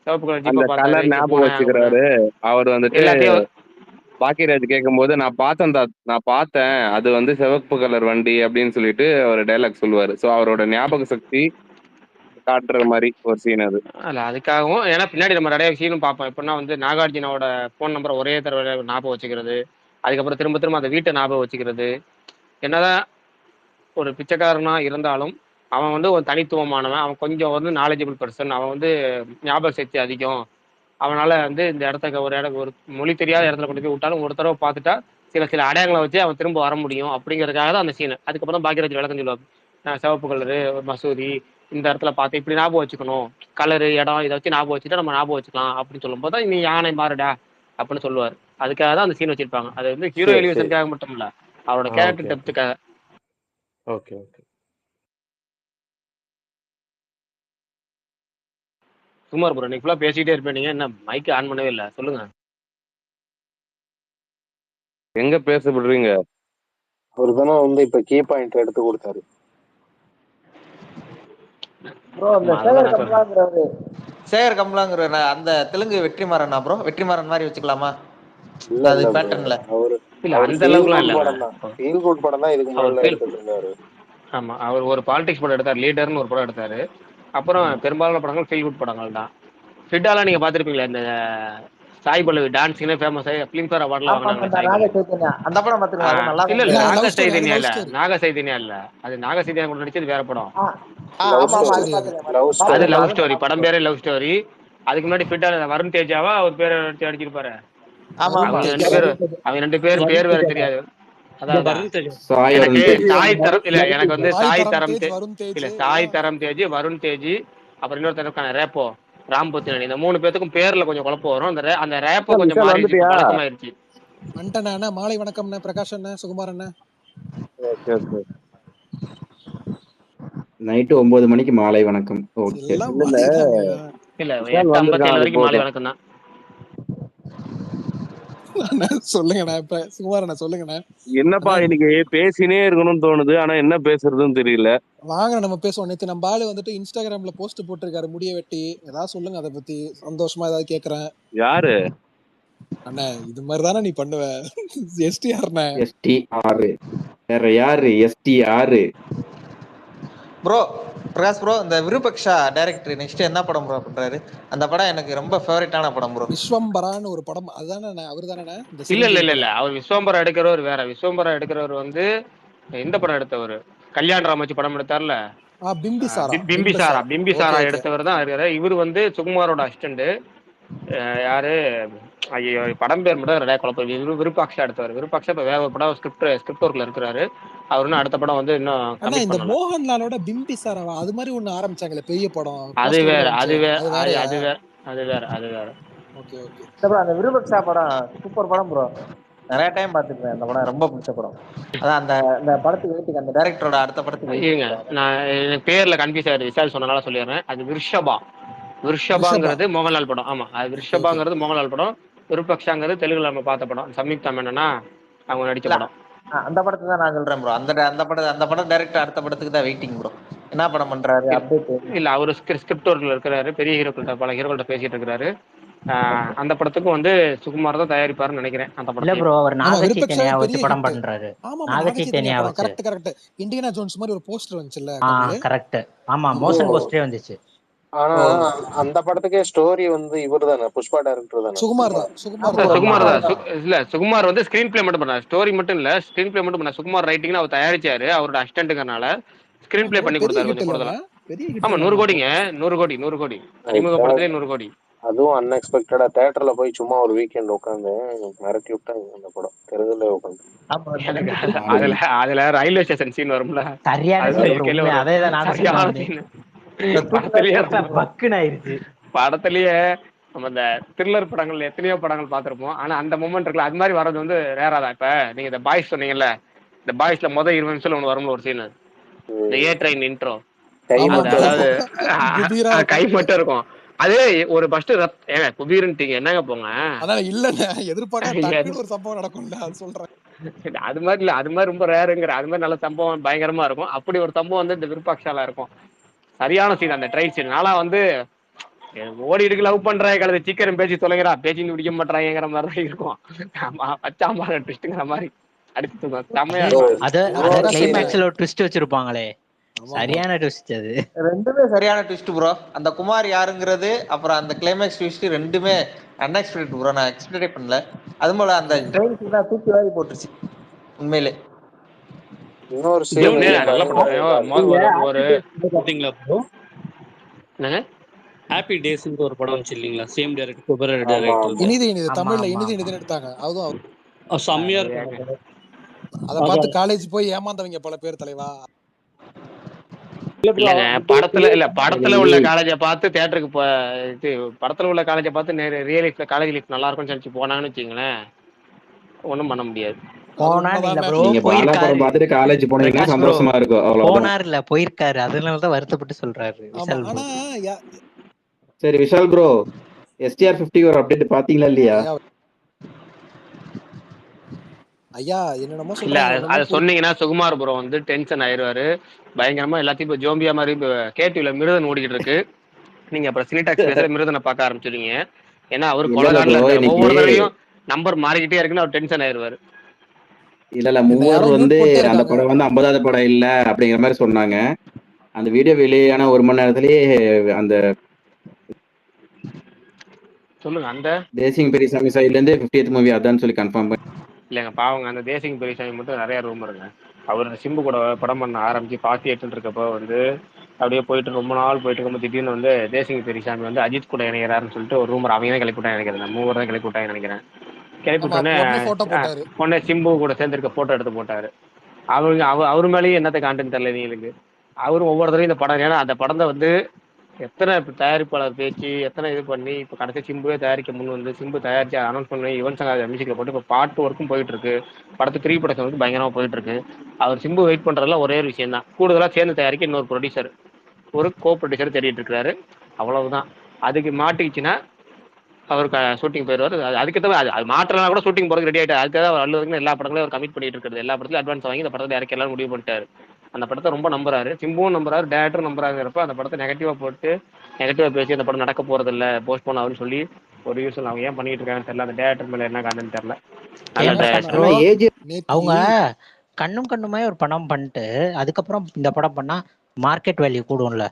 சிவப்பு கலர் அந்த ஜீப்பை பார்த்தாரு, கலர் இங்க ஞாபகம் போனேன் வச்சுக்கிறாரு. அவர் வந்துட்டு எல்லாத்தையும். பாக்கியராஜ் கேட்கும்போது நான் பார்த்தேன் அது வந்து சிவப்பு கலர் வண்டி அப்படின்னு சொல்லிட்டு ஒரு டைலாக் சொல்லுவாரு. ஸோ அவரோட ஞாபக சக்தி காட்டுற மாதிரி ஒரு சீன் அது. அல்ல அதுக்காகவும், ஏன்னா பின்னாடி நம்ம நிறைய சீனும் பார்ப்போம். எப்படின்னா வந்து நாகார்ஜுனாவோட ஃபோன் நம்பரை ஒரே தடவை ஞாபகம் வச்சுக்கிறது, அதுக்கப்புறம் திரும்ப திரும்ப அந்த வீட்டை ஞாபகம் வச்சுக்கிறது. என்னதான் ஒரு பிச்சைக்காரனா இருந்தாலும் அவன் வந்து ஒரு தனித்துவமானவன், அவன் கொஞ்சம் வந்து நாலேஜபிள் பர்சன், அவன் வந்து ஞாபக சக்தி அதிகம். அவனால வந்து இந்த இடத்துக்கு ஒரு மொழி தெரியாத இடத்துல கொண்டு போய் விட்டாலும் ஒரு தடவை பார்த்துட்டா சில அடையாளங்களை வச்சு அவன் திரும்ப வர முடியும் அப்படிங்கிறதுக்காக தான் அந்த சீன். அதுக்கப்புறம் பாக்கியராஜ் விளக்கம் சொல்லுவாங்க, சிவப்பு கலரு மசூதி இந்த இடத்துல பார்த்து இப்படி ஞாபகம் வச்சுக்கணும், கலரு இடம் இதை வச்சு ஞாபகம் வச்சுட்டா நம்ம ஞாபகம் வச்சுக்கலாம் அப்படின்னு சொல்லும்போது தான், நீ யானை மாறுடா அப்படின்னு சொல்லுவார். அதுக்காக தான் அந்த சீன் வச்சிருப்பாங்க. அது வந்து ஹீரோ சரி சரி எலிவேஷனுக்காக மட்டும் இல்ல, அவரோட கேரக்டர் ஓகே டெப்த்துக்காக. Okay okay. சுமார் ப்ரோ நீங்க ஃபுல்லா பேசிக்கிட்டே இருப்பேன், நீங்க என்ன மைக் ஆன் பண்ணவே இல்லை, சொல்லுங்க. எங்க பேச விடுறீங்க? ஒரு தானே வந்து இப்ப கீ பாயிண்ட் எடுத்து கொடுத்தாரு. ப்ரோ அந்த ஆமா, அதுதான் சேகர் நான் சொல்றேன். கமலாங்கிறவரு சேகர் கமலாங்கிற அந்த தெலுங்கு வெற்றிமாறனா ப்ரோ? வெற்றிமாறன் மாதிரி வச்சுக்கலாமா இல்ல அது இல்ல ப்ரோ, பேட்டர்ன்ல? அவரு இல்ல அவர் அந்த ஃபீல் அளவுக்குலாம் குட் இல்லைங்க. படம் தான், ஃபீல் குட் படம் தான் இதுக்கு அவர் முன்னாடி ஃபீல் எடுத்துட்டு இருந்தாரு. ஆமா, அவர் ஒரு பாலிடிக்ஸ் படம் எடுத்தார், லீடர்னு ஒரு படம் எடுத்தாரு. அப்புறம் பெரும்பாலான படங்கள் ஃபீல் குட் படங்கள் தான். ஃபிட்டாலாம் நீங்க பாத்திருப்பீங்களா, இந்த சாய் பல்லவி டான்ஸிங்கே ஃபேமஸ் ஆகி ஃபிலிம்ஃபேர் அவார்ட்லாம் ஆமா வாங்கினாங்க அந்த சாய் நாக பல்லவி. சைத்தன்யா அந்த படம் பாத்துருக்கேன், அது நல்லா இல்ல தான் இல்ல இல்ல இருந்தது. அது நாக லவ் ஸ்டோரி, அது சைதன்யா லவ் இல்ல, ஸ்டோரி, நாக சைதன்யா இல்ல, அது நாக சைதன்யா கூட நடிச்சது வேற படம். ஆ லவ் ஆமா லவ் ஆமா ஸ்டோரி, அது ஸ்டோரி அது. பாத்துருக்கேன் லவ் அது ஸ்டோரி. லவ் அது ஸ்டோரி, நல்லா படம் இருக்கும். பேரே லவ் ஸ்டோரி. அதுக்கு முன்னாடி ஃபிட்டா வருண் தேஜாவா அவர் பேரை அடிச்சிருப்பாரு. ஆமா ஆமா அவங்க வருண் ரெண்டு தேஜா. பேரும் அவங்க ரெண்டு பேரும் பேர் வேற தெரியாது. அதான் வருண் தேஜ் சாய் எனக்கு வருண் தேஜ். சாய் தரம் இல்ல, எனக்கு வந்து சாய் சாய் தரம் தரம் தேஜ், வருண் தேஜ் இல்ல சாய் எல்லாம். தரம் தேஜ், வருண் தேஜ், அப்புறம் இன்னொருத்தருக்கான ரேப்போ ராம் புத்தினி. இந்த 3 பேத்துக்கும் பேர்ல கொஞ்சம் குழப்பம் வரும். அந்த ரேப்போ கொஞ்சம் விஷால் மாறிடுச்சு, இப்ப வந்துட்டியா? பழக்கமாயிருச்சு. அண்டனா அண்ணா, மாலை வணக்கம் அண்ணா, பிரகாஷ் அண்ணா, சுகுமார் அண்ணா. Okay okay. நைட்டு 9 மணிக்கு மாலை வணக்கம். ஓகே. எல்லாம் இல்ல இல்ல, மாலை தாங்க. இல்ல விஷால் 8:57 வந்திருக்கான், அது வரைக்கும் மாலை போதும். வணக்கம் தான். அண்ணா சொல்லுங்கண்ணா, இப்ப சுகுமார் அண்ணா சொல்லுங்கண்ணா. என்னப்பா அண்ணா இன்னைக்கு பேசினே இருக்கணும்னு தோணுது, ஆனா என்ன பேசுறதுன்னு தெரியல. வாங்க நம்ம பேசுவோம். நேத்து நம்ம ஆளு வந்துட்டு இன்ஸ்டாகிராம்ல போஸ்ட் போட்டிருக்காரு, முடிய வெட்டி. ஏதாவது சொல்லுங்க அதை பத்தி, சந்தோஷமா ஏதாவது கேக்குறேன். யாரு? அண்ணா இது மாதிரி தானே நீ பண்ணுவ. எஸ்டிஆர்ண்ணா. STR வேற யாரு? STR ப்ரோ பிரகாஷ் ப்ரோ, இந்த விருபக்ஷா டைரக்டர் நெக்ஸ்ட் என்ன படம் ப்ரோ பண்றாரு? அந்த படம் எனக்கு ரொம்ப ஃபேவரட்டான படம் ப்ரோ. விஸ்வம்பரான்னு ஒரு படம், அதுதானே அவர் தானே இந்த இல்ல இல்ல சிரஞ்சீவி இல்ல இல்ல படம். அவர் விஸ்வம்பரம் எடுக்கிறவர் வேற. விஸ்வம்பரம் எடுக்கிறவர் வந்து இந்த படம் எடுத்தவர், கல்யாண் ராம் வச்சு படம் எடுத்தார்ல, பிம்பிசாரா. பிம்பிசாரா. Okay Bimbisara okay. எடுத்தவர் தான் இருக்காரு. இவர் வந்து சுகுமாரோட அசிஸ்டன்ட். யாரு, ஐயோ படம் பேர் மட்டும் ரெடியா குழப்பம். இவரு விருப்பாக்ஷா எடுத்தவர். விருப்பாக்ஷா இப்ப வேற ஒரு படம் ஸ்கிரிப்ட் ஒர்க்ல இருக்கிறாரு. அவர் இன்னும் அடுத்த படம் வந்து இன்னும் அண்ணா கமிட் இந்த பண்ணல. மோகன்லாலோட பிம்பிசாராவா அது மாதிரி ஒண்ணு ஆரம்பிச்சாங்களே, பெரிய படம் அது போஸ்டர் கூட வேற, வந்துச்சு, அது வேறயா? அது வேற. Okay okay. ப்ரோ அந்த விருபக்ஷா படம் சூப்பர் படம் ப்ரோ, நிறைய டைம் பார்த்துருக்கேன் அந்த படம், ரொம்ப பிடிச்ச படம். அதான் அந்த அந்த படத்துக்கு வெயிட்டிங், அந்த டைரக்டரோட அடுத்த படத்துக்கு வெயிட்டிங் இருங்க, ப்ரோ. நான் எனக்கு பேர்ல கன்ஃபியூஸ் ஆயிடுது, விசால் சொன்னனால சொல்லிடுறேன். அது விருஷபா. ரிஷபா. விருஷபாங்கிறது மோகன்லால் படம். ஆமா, அது ஓகே ஓகே. விருஷபாங்கிறது மோகன்லால் படம். விருப்பக்ஷாங்கிறது தெலுங்குல நம்ம பார்த்த படம், சம்யுக்தா மேனனா அவங்க நடிச்ச இல்ல படம். அந்த படத்தை தான் நான் சொல்றேன் ப்ரோ. அந்த படம் டைரக்டர் அடுத்த படத்துக்கு தான் வெயிட்டிங் ப்ரோ. என்ன படம் பண்றாரு அப்டேட்? இல்ல அவரு ஸ்கிரிப்ட் ஒர்க்ல இருக்கிறாரு, பெரிய ஹீரோக்கள்கிட்ட பல ஹீரோக்கள்கிட்ட பேசிட்டு இருக்கிறாரு. அந்த படத்துக்கும் வந்து சுகுமார் தான் தயாரிப்பாருன்னு நினைக்கிறேன். அந்த இல்ல படத்துக்கு ப்ரோ, அவர் ஆமா நாக விருப்பக்ஷாவே சைத்தன்யா பெரிய வச்சு படம் ஹிட். பண்றாரு. ஆமா நாக நாக சைத்தன்யா சைத்தன்யா படம். வச்சு. கரெக்ட். இண்டியானா ஜோன்ஸ் மாதிரி ஒரு போஸ்டர் வந்துச்சுல்ல கமலு. கரெக்ட். ஆமா, ஓ, மோஷன் போஸ்டரே வந்துச்சு. ஆனா ஓ அந்த படத்துக்கே ஸ்டோரி வந்து இவர் தானே, புஷ்பா டைரக்டர் தானே, சுகுமார் சுகுமார். தான், சுகுமார் ஆமா தான். சுகுமார் சுகுமார் தான். தான். இல்ல சுகுமார் வந்து ஸ்கிரீன் பிளே மட்டும் பண்ணார், ஸ்டோரி மட்டும் இல்ல, ஸ்கிரீன் பிளே மட்டும் பண்ணார். சுகுமார் ரைட்டிங்ல அவர் தயாரிச்சாரு, அவரோட அசிஸ்டன்ட்ங்கறனால ஸ்கிரீன் பிளே பண்ணி பெரிய கொடுத்தாரு ஹிட் கொஞ்சம் இல்லண்ணா, கூடுதலா. பெரிய ஹிட் ஆமா, 100 இல்லண்ணா. கோடிங்க, 100 கோடி அறிமுக படத்திலே 100 கோடி. அதுவும் அன்எக்ஸ்பெக்டடா தியேட்டர்ல போய் சும்மா ஒரு வீக்கெண்ட் உட்காந்து மிரட்டி விட்டாங்க அந்த படம், தெருவில் உட்காந்து. ஆமா அந்த எனக்கு ரெண்டு அதுல அதுல ரயில்வே ஸ்டேஷன் சீன் வரும்ல, சரியான அது சீன் ப்ரோ, இருக்கையில உண்மை ஒரு அதேதான் நானும் சரியான சொன்னேன். சீன். தூக்கி பக்குன்னு ஆயிருச்சு. படத்திலேயே நம்ம இந்த த்ரில்லர் படங்கள் எத்தனையோ படங்கள் பார்த்திருப்போம், ஆனா அந்த மொமெண்ட் இருக்குல்ல, அது மாதிரி வர்றது வந்து ரேரா தான். இப்ப நீங்க இந்த பாய்ஸ் சொன்னீங்கல்ல, இந்த பாய்ஸ்ல 20 நிமிஷம் ஒன்று வரும்ல ஒரு சீன், இந்த ஏ ட்ரெயின் இன்ட்ரோ. கை ஆமா அந்த ப்ரோ. மட்டும் அதாவது குபீரா கை இருக்கும். மட்டும் இருக்கும். அதே ஒரு ஃபர்ஸ்ட் ஏங்க குபீர்ன்ட்டீங்க என்னங்க போங்க. அதான் இல்லண்ணா, எதிர்பார்க்க டக்குன்னு ஒரு சம்பவம் நடக்கும்ல, அது சொல்றேன். அது மாதிரி இல்ல, அது மாதிரி ரொம்ப ரேருங்கிற, அது மாதிரி நல்ல சம்பவம் பயங்கரமா இருக்கும். அப்படி ஒரு சம்பவம் வந்து இந்த விருப்பாக்ஷாலா இருக்கும். சரியான சீன் அந்த ட்ரெயின் சீன். நானா வந்து ஓடி இருக்கு, லவ் பண்றாங்க கலந்து சீக்கிரம் பேசி தொலைகிறா, பேச்சு பிடிக்க மாட்டாங்கிற மாதிரி தான் இருக்கும். ஆமா, வச்சாமா ட்விஸ்ட்ங்கிற மாதிரி அடிச்சு தூக்கும், செம்மையா bro, இருக்கும். அத இன்னொரு scene. கிளைமேக்ஸ்ல ஒரு ட்விஸ்ட் வச்சிருப்பாங்களே, ஆமா ஆமா. சரியான ட்விஸ்ட் அது. ரெண்டுமே சரியான ட்விஸ்ட் ப்ரோ. அந்த குமார் யாருங்கிறது, அப்புறம் அந்த கிளைமேக்ஸ் ட்விஸ்ட் ரெண்டுமே அன்எக்ஸ்பெக்டட் ப்ரோ. நான் எக்ஸ்பெக்டே பண்ணல. அது போல அந்த ட்ரெயின் சீன் தான் தூக்கி வாரி போட்டுருச்சு உண்மையிலே. இன்னொரு சீன் நல்ல படம். ஒரு பாத்தீங்களா ப்ரோ? என்னங்க ஹாப்பி டேஸ்ன்னு ஒரு படம் வந்துச்சு இல்லீங்களா, சேம் டைரக்டர், குபேர ஆமா டைரக்டர். இனிது இனிது, ஆமா தமிழ்ல ஆமா இனிது ஆமா. இனிதுன்னு எடுத்தாங்க. அதுவும் செம்மையா இருக்கும் அந்த படம். அதை பார்த்து காலேஜ் போய் ஏமாந்தவங்க பல பேர் தலைவா. இல்ல ப்ரோ இல்லங்க படத்துல உள்ள சரி காலேஜை பார்த்து தியேட்டருக்கு இது படத்துல உள்ள காலேஜை பார்த்து ரியல் லைஃப்ல காலேஜ் லைஃப் நல்லா இருக்கும்னு நினைச்சு போனாங்கன்னு வச்சுங்களேன், ஒன்றும் பண்ண முடியாது. அது போனான்னு இல்ல உண்மைதான் ப்ரோ, மேட்ரு. நீங்க பாலா படம் போயிருக்காரு. பார்த்துட்டு காலேஜ் போனீங்கன்னா பிரகாஷ் ப்ரோ சந்தோஷமா இருக்கும், அவ்வளவுதான். போனார் இல்ல, போயிருக்காரு. அதனாலதான் வருத்தப்பட்டு சொல்றாரு ஆமா. விஷால் ப்ரோ. ஆனா சரி விஷால் ப்ரோ, STR 50 ஒரு அப்டேட் பாத்தீங்களா இல்லையா? ஐயா ஐயா என்னென்னமோ இல்ல சொல்றாங்க, அதை ஒண்ணுமே சொன்னீங்கன்னா சுகுமார் ப்ரோ வந்து டென்ஷன் ஆயிடுவாரு பயங்கரமா. எல்லாத்தையும் இப்போ ஜோம்பியா மாதிரி இப்போ கேடிவில மிருதன் ஓடிக்கிட்டு இருக்கு. நீங்க அப்புறம் சினிடாக்ஸ் பேசுற மிருதனை பார்க்க ஆரம்பிச்சிருவீங்க. ஏன்னா அவரு இல்ல இல்ல கொலகான்ல ப்ரோ, இருக்காரு. இன்னைக்கு ஒவ்வொரு தடவையும் நம்பர் மாறிக்கிட்டே இருக்குன்னு அவர் டென்ஷன் ஆயிடுவாரு. இல்ல என்ன மூவர் யாரோ வந்து மியூட் போட்டே அந்த இருக்காங்க. படம் வந்து 50வது படம் இல்ல அப்படிங்கிற மாதிரி சொன்னாங்க. அந்த வீடியோ வெளியான 1 மணி நேரத்திலேயே அந்த சொல்லுங்க. அந்த தேசிங் பெரியசாமி சைட்ல இருந்து 50th மூவி அதான்னு சொல்லி கன்ஃபார்ம் பண்ணி. இல்லைங்க பாவங்க, அந்த தேசிங் பெரியசாமி மட்டும் நிறைய ரூம் இருங்க. அவர் அந்த சிம்பு கூட படம் பண்ண ஆரம்பிச்சு பாத்தி எடுத்துட்டு இருக்கப்போ வந்து அப்படியே போயிட்டு ரொம்ப நாள் போயிட்டு இருக்கும்போது திடீர்னு வந்து தேசிங் பெரியசாமி வந்து அஜித் கூட இணைகிறாருன்னு சொல்லிட்டு ஒரு ரூமர் அவங்க தான் கிளப்பி விட்டாங்க நினைக்கிறேன். மூவர் தான் கிளப்பி விட்டாங்க நினைக்கிறேன். கிளப்பி ஆமா, விட்டோடனே உடனே போட்டோ போட்டாரு. உடனே சிம்பு கூட சேர்ந்துருக்க போட்டோ எடுத்து போட்டாரு. அவர் மேலேயும் என்னத்தை காண்டுன்னு தெரியல நீங்களுக்கு. அவரும் ஒவ்வொரு தடவையும் இந்த படம், ஏன்னா அந்த படத்தை வந்து எத்தனை தயாரிப்பாளர் பேச்சு எத்தனை இது பண்ணி இப்போ கடைசி சிம்புவே தயாரிக்க முன் வந்து சிம்பு தயாரிச்சு அனௌன்ஸ் பண்ணி யுவன் சங்கர் மியூசிக்கில் போட்டு இப்போ பாட்டு ஒர்க்கும் போயிட்டு இருக்கு. படத்து ப்ரீ ப்ரொடக்ஷன் வந்து பயங்கரமாக போயிட்டு இருக்கு. அவர் சிம்பு வெயிட் பண்ணுறதுல ஒரே ஒரு விஷயம் தான், கூடுதலாக சேர்ந்து தயாரிக்க இன்னொரு ப்ரொடியூசர், ஒரு கோ ப்ரொடியூசர் தேடிட்டு இருக்காரு. அவ்வளவுதான். அதுக்கு மாட்டிக்கிச்சுன்னா அவர் ஷூட்டிங் போயிடுவார். அதுக்கு அது மாற்றலாம் கூட ஷூட்டிங் போகிறதுக்கு ரெடி ஆகிட்டார். அதுக்காக அவர் அல்லதுக்கு எல்லா படங்களையும் அவர் கமிட் பண்ணிட்டு இருக்காரு. எல்லா படத்துலையும் அட்வான்ஸ் வாங்கி இந்த படத்தை இறக்க எல்லாரும் முடிவு பண்ணிட்டாரு. அந்த படத்தை ரொம்ப நம்புறாரு, சிம்புவும் நம்புறாரு, டேரக்டரும் நம்புறாங்கிறப்ப அந்த படத்தை நெகட்டிவாக போட்டு நெகட்டிவாக பேசி அந்த படம் நடக்க போறது இல்லை, போஸ்ட்போன் ஆகுன்னு சொல்லி ஒரு யூஸ் அவங்க ஏன் பண்ணிட்டு இருக்காங்கன்னு தெரியல. அந்த டேரக்டர் மேலே என்ன காரணம்னு தெரியல. நல்ல ஏன் பிரகாஷ் டேரக்டர். ப்ரோ, நேத்தி அவங்க கண்ணும் கண்ணுமாய் ஒரு படம் பண்ணிட்டு அதுக்கப்புறம் இந்த படம் பண்ணா மார்க்கெட் வேல்யூ கூடும்ல.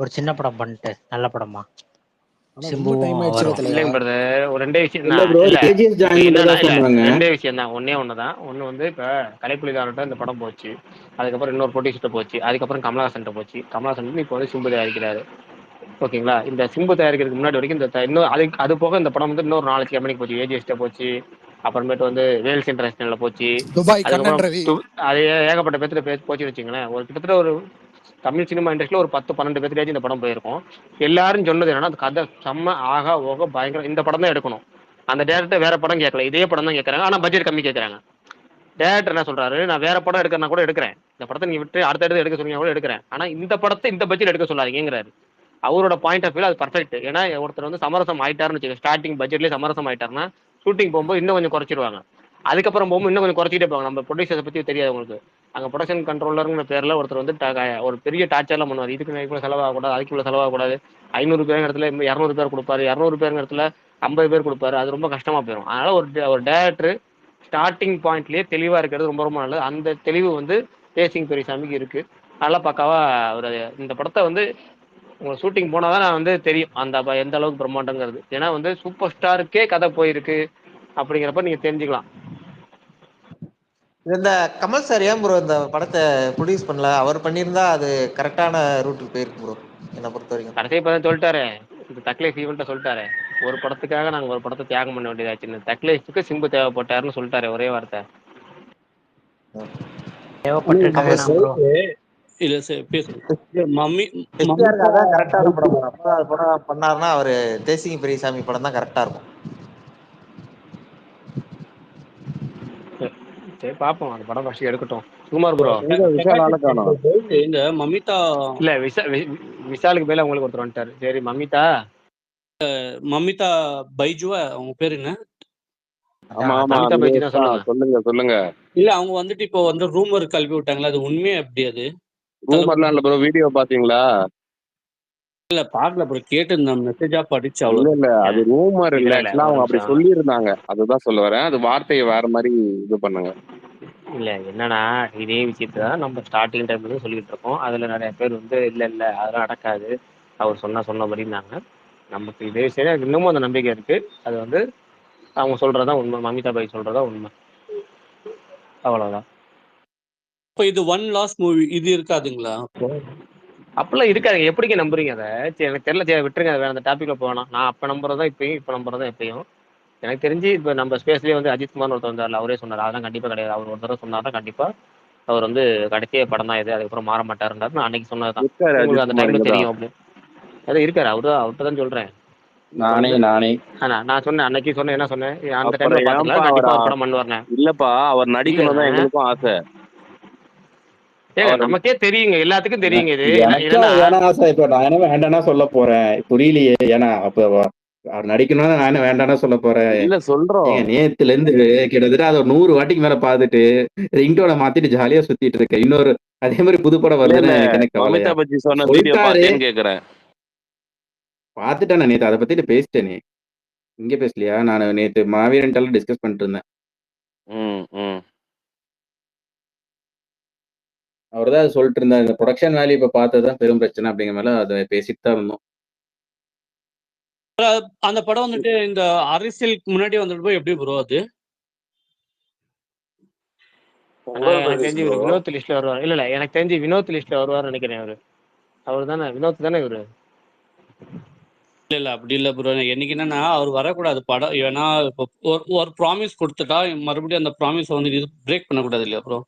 ஒரு சின்ன படம் பண்ணிட்டு நல்ல படமா ஆனா ரொம்ப டைம் சிம்புவும் ஆயிடுச்சுல வரும். தலைவா. இல்லைங்க பிரதர், ஒரு ரெண்டே விஷயம் இல்ல தான். ப்ரோ, இல்ல ஏஜிஎஸ் இப்போ ஜாயின் என்னன்னா, பண்றதா இல்ல சொன்னாங்க. ரெண்டே விஷயம் தான். ஒன்னே ஒன்று தான். ஒன்று வந்து இப்போ கலைப்புலிதான்ட்ட இந்த படம் போச்சு, அதுக்கப்புறம் இன்னொரு ப்ரொடியூசர்கிட்ட போச்சு, அதுக்கப்புறம் கமலஹாசன்கிட்ட போச்சு. கமலஹாசன் இப்போ வந்து சிம்பு தயாரிக்கிறாரு. ஓகேங்களா. இந்த சிம்பு தயாரிக்கிறதுக்கு முன்னாடி வரைக்கும் இந்த இன்னும் அது போக இந்த படம் வந்து இன்னொரு 4 கம்பெனிக்கு போச்சு. ஏஜிஎஸ்ட போச்சு, அப்புறமேட்டு வந்து வேல்ஸ் இன்டர்நேஷனல்ல போச்சு, துபாய் கண்ணன் அதுக்கப்புறம் ரவி. அது ஏகப்பட்ட பேத்துல போச்சுன்னு வச்சுங்களேன். ஒரு கிட்டத்தட்ட ஒரு தமிழ் சினிமா இண்டஸ்ட்ரியில் ஒரு 10-12 பேர்த்துக்காச்சும் இந்த படம் போயிருக்கும். எல்லாரும் சொன்னது என்னன்னா அந்த கதை செம்ம ஆகா ஓக பயங்கரம், இந்த படம் தான் எடுக்கணும். அந்த டேரக்டர் வேற படம் கேட்கல, இதே படம் தான் கேட்கறாங்க. ஆனா பட்ஜெட் கம்மி கேட்கறாங்க. டேரக்டர் என்ன சொல்றாரு, நான் வேற படம் எடுக்கிறனா கூட எடுக்கிறேன், இந்த படத்தை நீங்க விட்டு அடுத்த எடுத்து எடுக்க சொன்னீங்க கூட எடுக்கிறேன், ஆனா இந்த படத்தை இந்த பட்ஜெட் எடுக்க சொல்லாதீங்கிறாரு. அவரோட பாயிண்ட் ஆஃப் வியூ அது பர்ஃபெக்ட். ஏன்னா ஒருத்தர் வந்து சமரசம் ஆயிட்டாருன்னு வச்சுக்க, ஸ்டார்டிங் பட்ஜெட்லேயே சமரசம் ஆயிட்டாருன்னா ஷூட்டிங் போகும்போது இன்னும் கொஞ்சம் குறைச்சிடுவாங்க. அதுக்கப்புறம் போகும்போது இன்னும் கொஞ்சம் குறைச்சிட்டே போவாங்க. நம்ம ப்ரொடியூசரை பற்றி தெரியாது உங்களுக்கு. அங்கே ப்ரொடக்ஷன் கண்ட்ரோலருங்கிற பேரில் ஒருத்தர் வந்து ஒரு பெரிய டார்ச்சர்லாம் பண்ணுவார். இதுக்கு இவ்வளோ செலவாகக்கூடாது, அதுக்கு இவ்வளோ செலவாகக்கூடாது, 500 பேருங்கிற இடத்துல 200 பேர் கொடுப்பாரு, 200 பேருங்கிற இடத்துல 50 பேர் கொடுப்பாரு. அது ரொம்ப கஷ்டமாக போயிடும். அதனால் ஒரு டேரக்டர் ஸ்டார்டிங் பாயிண்ட்லேயே தெளிவாக இருக்கிறது ரொம்ப ரொம்ப நல்லது. அந்த தெளிவு வந்து தேசிங் பெரியசாமிக்கு இருக்குது. நல்லா பக்காவாக ஒரு இந்த படத்தை வந்து உங்க ஷூட்டிங் போனால் தான் நான் வந்து தெரியும் அந்த எந்த அளவுக்கு பிரம்மாண்டங்கிறது. ஏன்னா வந்து சூப்பர் ஸ்டாருக்கே கதை போயிருக்கு அப்படிங்கிறப்ப நீங்கள் தெரிஞ்சுக்கலாம். இந்த கமல் சார் ஏன் ப்ரோ இந்த படத்தை ப்ரொடியூஸ் பண்ணல? அவர் பண்ணியிருந்தா அது கரெக்டான ரூட்டுக்கு போயிருக்கு ப்ரோ, என்னை பொறுத்த வரைக்கும். கடைசி இப்போ தான் சொல்லிட்டாரு, இந்த தக்லைஃப் ஈவெண்ட்டை சொல்லிட்டாரு, ஒரு படத்துக்காக நாங்கள் ஒரு படத்தை தியாகம் பண்ண வேண்டியதாச்சு, இந்த தக்லைஃபுக்கு சிம்பு தேவைப்பட்டாருன்னு சொல்லிட்டாரு ஒரே வார்த்தை. தேவைப்பட்டிருக்க அப்ப வேணாம் ப்ரோ. இல்ல சார் பேசுங்க. மம்மி எஸ்டிஆருக்கு மம்மிதா அதான் கரெக்டான படம். அப்பதான் அது படம் பண்ணாருன்னா அவரு தேசிங்க பெரியசாமி படம் தான் கரெக்டா இருக்கும். சரி பார்ப்போம், அந்த படம் ஃபர்ஸ்ட் எடுக்கட்டும். சுகுமார் ப்ரோ, எங்க விஷால் ஆள காணோம். இந்த மமிதா இல்ல விஷாலுக்கு மேல உங்களுக்கு ஒருத்தர் வந்துட்டாரு. சரி மமிதா பைஜுவா அவங்க பேரு என்ன? ஆமா ஆமா, மமிதா பைஜி தான். சொல்லுங்க. சொல்லுங்க சொல்லுங்க. இல்ல அவங்க வந்துட்டு இப்போ வந்து ரூமர் கல்வி விட்டாங்களா, அது உண்மையா எப்படி? அது ரூமர்லாம் இல்ல ப்ரோ, வீடியோ பாத்தீங்களா? இல்ல பாக்கல ப்ரோ, கேட்டு இந்த மெசேஜா படிச்சு இல்ல அவ்வளவு. இல்ல, அது ரூமர் இல்ல. இல்ல ஆக்சுவலா ஒரு அவங்க அப்படி நிமிஷம். சொல்லி இருந்தாங்க, அதுதான் சொல்ல வரேன். அது வார்த்தையை வேற மாதிரி இது பண்ணுங்க. இல்ல என்னன்னா, இதே விஷயத்த தான் நம்ம ஸ்டார்டிங் டைம்ல சொல்லிட்டு இருக்கோம். அதுல நிறைய பேர் வந்து இல்ல இல்ல அதெல்லாம் நடக்காது, அவர் சொன்ன மாதிரினாங்க. நமக்கு இதே விஷயம் எனக்கு இன்னமும் அந்த நம்பிக்கை இருக்கு. அது வந்து அவங்க சொல்றதா உண்மை, மமிதா பாய் சொல்றதா உண்மை, அவ்வளவுதான். இப்போ இது ஒன் லாஸ்ட் மூவி இது இருக்காதுங்களா? அப்பெல்லாம் இருக்காதுங்க. எப்படிங்க நம்புறீங்க அதை? சரி எனக்கு தெரியல, சரி விட்டுருங்க, அதை வேற அந்த டாபிக்ல போகணும். நான் அப்ப நம்புறதா இப்பயும், இப்ப நம்புறதா எப்பயும். எனக்கு தெரிஞ்சு இப்ப நம்ம ஸ்பேஸ்லயே வந்து அஜித் குமார் ஒருத்தர் வந்தார்ல, அவரே சொன்னார் அதெல்லாம் கண்டிப்பா கிடையாது. அவர் ஒரு தடவை சொன்னார்னா கண்டிப்பா அவர் வந்து கடைசிய படம் தான் இது, அதுக்கப்புறம் மாற மாட்டாருன்றாரு. நான் அன்னைக்கு சொன்னதுதான், இருக்காரு உங்களுக்கு அந்த அஜித்குமார் டைம்ல இங்கதான். தெரியும் அப்படின்னு. அதான் இருக்காரு, அவர்கிட்ட தான் சொல்றேன். நானே நான் சொன்னேன் அன்னைக்கு சொன்னேன், என்ன சொன்னேன், அந்த அப்புறம் டைம்ல ஏன்பா பாத்துக்கலாம், கண்டிப்பா ஒரு படம் பண்ணுவாருண்ணே. இல்லப்பா அவர் நடிக்கணும் தான் எங்களுக்கும் ஆசை. ஏங்க நமக்கே தெரியுங்க, எல்லாத்துக்கும் தெரியுங்க. இது எனக்கும் வேணா ஆசை. இப்ப நான் என்ன வேண்டாம்னா சொல்ல போறேன், புரியலையே. ஏன்னா அப்ப அவர் நடிக்கணும்னு நான் என்ன வேண்டாம்னா சொல்ல போறேன். இல்ல சொல்றோம், நேத்துல இருந்து கிட்டத்தட்ட அதை 100 வாட்டிக்கு மேல பாத்துட்டு ரிங்டோனை மாத்திட்டு ஜாலியா சுத்திட்டு இருக்கேன். இன்னொரு அதே மாதிரி புதுப்படம் வருதுன்னு எனக்கு என்ன கவலையா? மமிதா பச்சி சொன்ன வீடியோ சொல்லிட்டாரு, பார்த்தேன்னு கேக்குறேன். பாத்துட்டேன். நேத்து அதை பத்தி பேசிட்டேனே. இங்க பேசலையா? நான் நேத்து மாவீரன்ட்டால டிஸ்கஸ் பண்ணிட்டு இருந்தேன். அவர் தான் சொல்லிட்டு இருந்தார், இந்த ப்ரொடக்ஷன் வேல்யூ இப்ப பார்த்ததுதான் பெரும் பிரச்சனை அப்படிங்கிற மாதிரி அதை பேசிட்டு தான் இருந்தோம். அந்த படம் வந்துட்டு இந்த அரசியலுக்கு முன்னாடி வந்துட்டு போய் எப்படி ப்ரோ அது? எனக்கு தெரிஞ்சு இவரு வினோத் லிஸ்ட்ல வருவார். இல்ல எனக்கு தெரிஞ்சு வினோத் லிஸ்ட்ல வருவார் நினைக்கிறேன். அவர் தானே வினோத் தானே இவரு? இல்ல அப்படி இல்ல ப்ரோ. என்னைக்கு என்னன்னா அவர் வரக்கூடாது படம். ஏன்னா இப்போ ஒரு ப்ராமிஸ் கொடுத்துட்டா மறுபடியும் அந்த ப்ராமிஸ் வந்து இது பிரேக் பண்ணக்கூடாது இல்லையா ப்ரோ?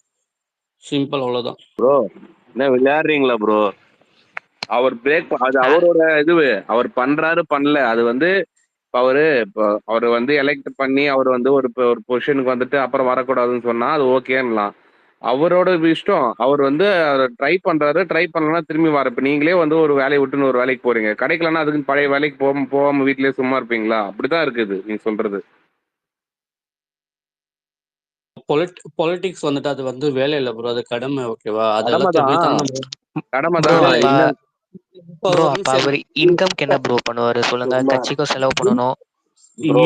சிம்பிள், அவ்வளவுதான் ப்ரோ. என்ன விளையாடுறீங்களா ப்ரோ? அவர் பிரேக் அது அவரோட இதுவு, அவர் பண்றாரு பண்ணல, அது வந்து அவர் வந்து எலெக்ட் பண்ணி அவர் வந்து ஒரு பொசிஷனுக்கு வந்துட்டு அப்புறம் வரக்கூடாதுன்னு சொன்னா அது ஓகேன்னலாம். அவரோட இஷ்டம். அவர் வந்து ட்ரை பண்றாரு, ட்ரை பண்ணலன்னா திரும்பி வர. இப்ப நீங்களே வந்து ஒரு வேலையை விட்டுன்னு ஒரு வேலைக்கு போறீங்க, கிடைக்கலன்னா அதுக்கு பழைய வேலைக்கு போகாம வீட்லயே சும்மா இருப்பீங்களா? அப்படிதான் இருக்குது நீங்க சொல்றது. பொலிட்டிக்ஸ் வந்துட்டு அது வந்து வேலை இல்ல ப்ரோ, அது கடமை. ஓகேவா? கடமைதான். ப்ரோ அப்ப அவர் இன்கம்க்கு என்ன ப்ரோ பண்ணுவாரு சொல்லுங்க? கட்சிக்கும் செலவு பண்ணணும்.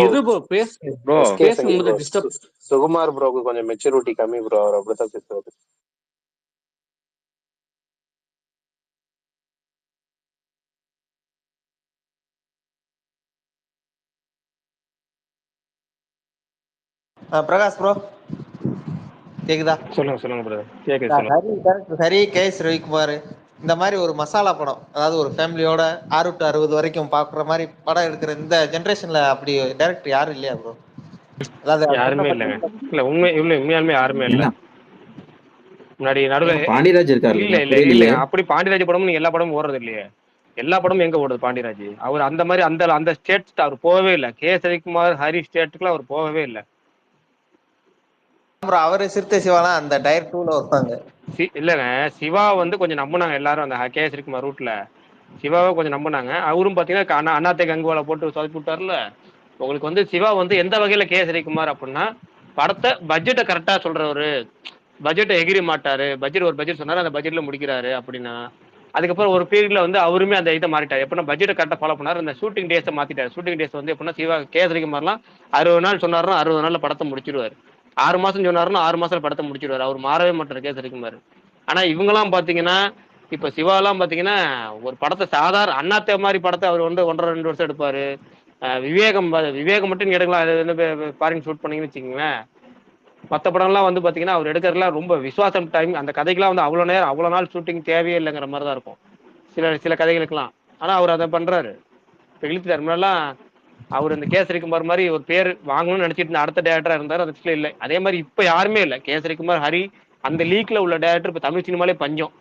இது ப்ரோ பேசும்போது டிஸ்டர்ப். சுகுமார் ப்ரோக்கு கொஞ்சம் மெச்சூரிட்டி கம்மி ப்ரோ, அவர் அப்படித்தான் பேசுவாரு. பிரகாஷ் ப்ரோ கேக்குதா? சொல்லுங்க ப்ரோ. கேக்குது. ஹரி கேஎஸ் ரவிக்குமார் இந்த மாதிரி ஒரு மசாலா படம், அதாவது ஒரு ஃபேமிலியோட 6 to 60 வரைக்கும் பாக்குற மாதிரி படம் எடுக்கிற இந்த ஜெனரேஷன்ல அப்படி டைரக்டர் யாரும் இல்லையா ப்ரோ? யாருமே இல்லைங்க. இல்ல உண்மையாலுமே யாருமே இல்ல. முன்னாடி நடுவில் பாண்டியராஜ் இருக்காரு. இல்ல அப்படி பாண்டியராஜ் படமும் நீங்க எல்லா படமும் ஓடுறது இல்லையே. எல்லா படமும் எங்க ஓடுது பாண்டியராஜ்? அவர் அந்த மாதிரி அந்த ஸ்டேட் அவர் போகவே இல்லை. கே எஸ் ரவிக்குமார் ஹரி ஸ்டேட்டுக்குலாம் அவர் போகவே இல்லை. அவரு சிறுத்தை சிவாலாம் அந்த டயர் 2ல வருவாங்க. இல்லங்க, சிவா வந்து கொஞ்சம் நம்பினாங்க எல்லாரும் அந்த கே எஸ் ரவிக்குமார் ரூட்ல. சிவாவை கொஞ்சம் நம்பினாங்க. அவரும் பாத்தீங்கன்னா அண்ணாத்தை கங்குவால போட்டு சொதப்பி விட்டார்ல. உங்களுக்கு வந்து சிவா வந்து எந்த வகையில கே எஸ் ரவிக்குமார் அப்படின்னா, படத்தை பட்ஜெட்டை கரெக்டா சொல்றவரு, பட்ஜெட்டை எகிரி மாட்டாரு, ஒரு பட்ஜெட் சொன்னாரு அந்த பட்ஜெட்ல முடிக்கிறாரு அப்படின்னா. அதுக்கப்புறம் ஒரு பீரியட்ல வந்து அவருமே அந்த இதை மாறிட்டாரு. எப்படின்னா பட்ஜெட்டை கரெக்டாக ஃபாலோ பண்ணாரு. அந்த ஷூட்டிங் டேஸை மாத்திட்டாரு. ஷூட்டிங் டேஸ் வந்து எப்படின்னா சிவா கே எஸ் ரவிக்குமார்லாம் 60 நாள் சொன்னாருன்னா 60 நாள்ல படத்தை முடிச்சிருவாரு. 6 மாசம் சொன்னாருன்னா 6 மாசத்துல படத்தை முடிச்சிருவாரு. அவர் மாறவே மாட்டாரு கே எஸ் ரவிக்குமார். ஆனா இவங்கெல்லாம் பாத்தீங்கன்னா, இப்ப சிவாலாம் பாத்தீங்கன்னா ஒரு படத்தை சாதாரண அண்ணாத்தே மாதிரி படத்தை அவர் வந்து 1.5-2 வருஷம் எடுப்பாரு. விவேகம் மட்டும் எடுக்கலாம், அது வந்து ஃபாரின் ஷூட் பண்ணீங்கன்னு வச்சுக்கோங்களேன். மற்ற படம்லாம் வந்து பாத்தீங்கன்னா அவர் எடுக்கிறதுலாம் ரொம்ப விசுவாசம் டைம். அந்த கதைக்கெல்லாம் வந்து அவ்வளோ நாள் ஷூட்டிங் தேவையே இல்லைங்கிற மாதிரி தான் இருக்கும் சில கதைகளுக்கெல்லாம். ஆனா அவர் அதை பண்றாரு. இப்ப இழுத்துட்டாரு. முன்னெல்லாம் அவர் இந்த கே எஸ் ரவிக்குமார் மாதிரி ஒரு பேர் வாங்கணும்னு நினைச்சிட்டு இருந்த அடுத்த டேரக்டரா இருந்தாரு, அந்த லிஸ்ட்ல இல்லை. அதே மாதிரி இப்ப யாருமே இல்லை. கே எஸ் ரவிக்குமார், ஹரி, அந்த லீக்ல உள்ள டேரக்டர் இப்ப தமிழ் சினிமாலே பஞ்சம்.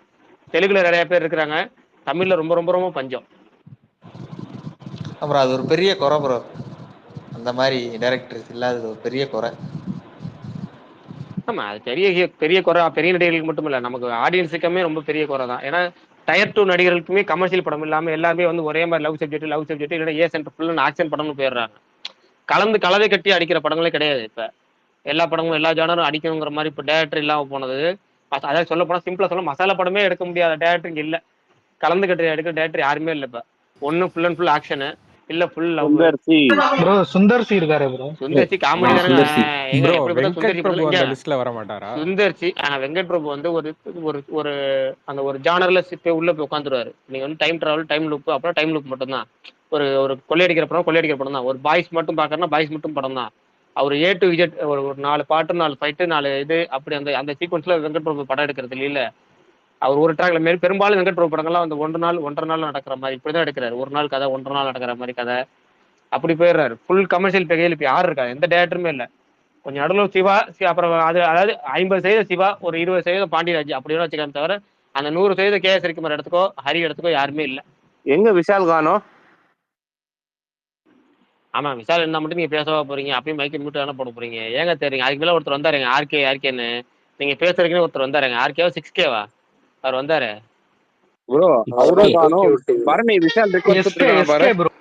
தெலுங்குல நிறைய பேர் இருக்கிறாங்க, தமிழ்ல ரொம்ப ரொம்ப ரொம்ப பஞ்சம். அப்புறம் அது ஒரு பெரிய குறை ப்ரோ, அந்த மாதிரி டைரக்டர்ஸ் இல்லாதது ஒரு பெரிய குறை. ஆமா, அது பெரிய குறை. பெரிய நடிகர்களுக்கு மட்டும் இல்ல, நமக்கு ஆடியன்ஸுக்குமே ரொம்ப பெரிய குறை தான். ஏன்னா டயர் 2 நடிகர்களுக்குமே கமர்ஷியல் படம் இல்லாம எல்லாருமே வந்து ஒரே மாதிரி லவ் சப்ஜெக்ட் இல்லைன்னா ஏ சென்டர் ஃபுல்லா ஆக்ஷன் படம்னு போயிடுறாங்க. கலவை கட்டி அடிக்கிற படங்களே கிடையாது. இப்ப எல்லா படங்களும் எல்லா ஜானரும் அடிக்கணுங்கிற மாதிரி இப்ப டேரக்டர் இல்லாம போனது. அதாவது சொல்ல போனா சிம்பிளா சொல்ல, மசாலா படமே எடுக்க முடியாத டேரக்டர் இல்ல. கலந்து கட்டி எடுக்கிற டேரக்டர் யாருமே இல்ல. இப்ப ஒன்னு ஃபுல் அண்ட் ஃபுல் ஆக்ஷனு, இல்ல ஃபுல் லவ். ப்ரோ சுந்தர்சி இருக்காரு ப்ரோ. சுந்தர்சி காமெடி தானே. வெங்கட் பிரபு அந்த லிஸ்ட்ல வர மாட்டாரா? சுந்தர்சி வெங்கட் பிரபு வந்து ஒரு அந்த ஒரு ஜானர்ல உள்ள போய் உட்காந்துருவாரு. நீங்க வந்து டைம் டிராவல், டைம் லூப், அப்புறம் டைம் லூப் மட்டும் தான். ஒரு கொள்ளையடிக்கிற படம் தான். ஒரு பாய்ஸ் மட்டும் பாக்குறேன்னா பாய்ஸ் மட்டும் படம் தான். அவர் A to Z ஒரு 4 பாட்டு, 4 ஃபைட்டு, 4 இது அப்படி அந்த சீக்வன்ஸ்ல வெங்கட் பிரபு படம் எடுக்கிறது இல்ல. அவர் ஒரு ட்ராக்ல மாரி பெரும்பாலும் வெங்கட் பிரபு படங்கள்லாம் வந்து 1 நாள் நடக்கிற மாதிரி இப்படிதான் எடுக்கிறாரு. ஒரு நாள் கதை 1.5 நாள் நடக்கிற மாதிரி கதை அப்படி போயிடுறாரு. ஃபுல் கமர்ஷியல் பேகையில் இப்ப யாரு இருக்கா? எந்த டேரக்டருமே இல்ல. கொஞ்சம் நடுவில் சிவா அப்புறம் அது அதாவது 50% சிவா, ஒரு 20% பாண்டியராஜ் அப்படின்னு வச்சுக்கலாம். தவிர அந்த 100% கே எஸ் ரவிக்குமார் இடத்துக்கோ ஹரி இடத்துக்கோ யாருமே இல்லை. எங்க விஷால் காணோம்? ஆமா, விஷால் இருந்தா மட்டும் நீங்க பேசவா போறீங்க? அப்பயும் மைக்கை மியூட் தானே போட போறீங்க? ஏங்க தெரியுங்க, அதுக்கு மேல ஒருத்தர் வந்தாருங்க, ஆர்கேன்னு நீங்க பேசுறதுக்குன்னு ஒருத்தர் வந்தாருங்க. ஆர்கேவா 6Kவா அவர் வந்தாரு ப்ரோ? அவரும் காணோம். பரணி விஷால் ரிக்வெஸ்ட் எஸ்கே கொடுத்துருக்காங்க பாரு. ப்ரோ.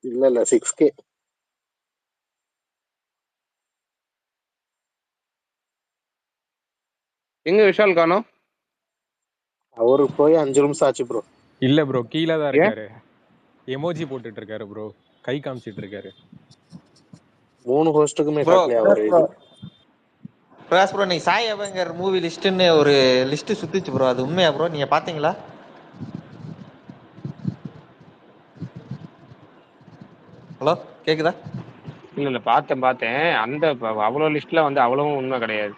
இல்ல 6K. எங்க விஷால் காணோம்? அவரு போய் 5 நிமிஷம் ஆச்சு ப்ரோ. இல்ல ப்ரோ, கீழே தான் இருக்காரு. எமோஜி போட்டுட்டு இருக்காரு ப்ரோ, கை காமிச்சிட்டு இருக்காரு. 3 ஹோஸ்ட்டுக்குமே ப்ரோ காட்டலையா அவரு இது? பிரகாஷ் ப்ரோ, நீ சாய் அபங்கர் மூவி லிஸ்ட்னு ஒரு லிஸ்ட் சுத்திச்சு ப்ரோ, அது உண்மையா ப்ரோ? நீங்க பாத்தீங்களா? ஹலோ, கேக்குதா? இல்ல பார்த்தேன். அந்த அவ்வளோ லிஸ்ட்ல வந்து அவ்வளவும் உண்மை கிடையாது.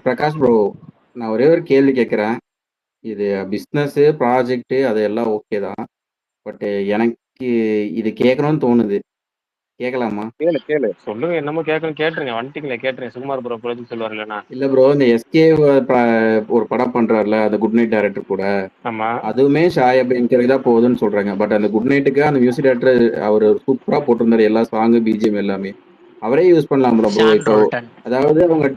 பிரகாஷ் ப்ரோ, நான் ஒரே ஒரு கேள்வி கேட்குறேன். இது பிஸ்னஸ் ப்ராஜெக்ட் அதெல்லாம் ஓகே தான். பட் எனக்கு இது கேட்கணும்னு தோணுது, கேட்கலாமா? கேளு சொல்லுங்க, என்னமோ கேட்டுருங்க. வந்துட்டீங்களே கேட்டுருங்க. சுகுமார் ப்ரோ ப்ரோஜெக்ட் சொல்லுவார் இல்லைன்னா. இல்ல ப்ரோ, இந்த எஸ்கே ஒரு படம் பண்றாருல, அந்த குட் நைட் டைரக்டர் கூட, ஆமா, அதுவுமே ஷாய் அபங்கருக்கு தான் போகுதுன்னு சொல்றாங்க. பட் அந்த குட் நைட்டுக்கு அந்த மியூசிக் டைரக்டர் அவர் சூப்பரா போட்டிருந்தாரு, எல்லா சாங்கு பிஜிஎம் எல்லாமே அவரே யூஸ் பண்ணலாம் ப்ரோ. இப்போ அதாவது அவங்க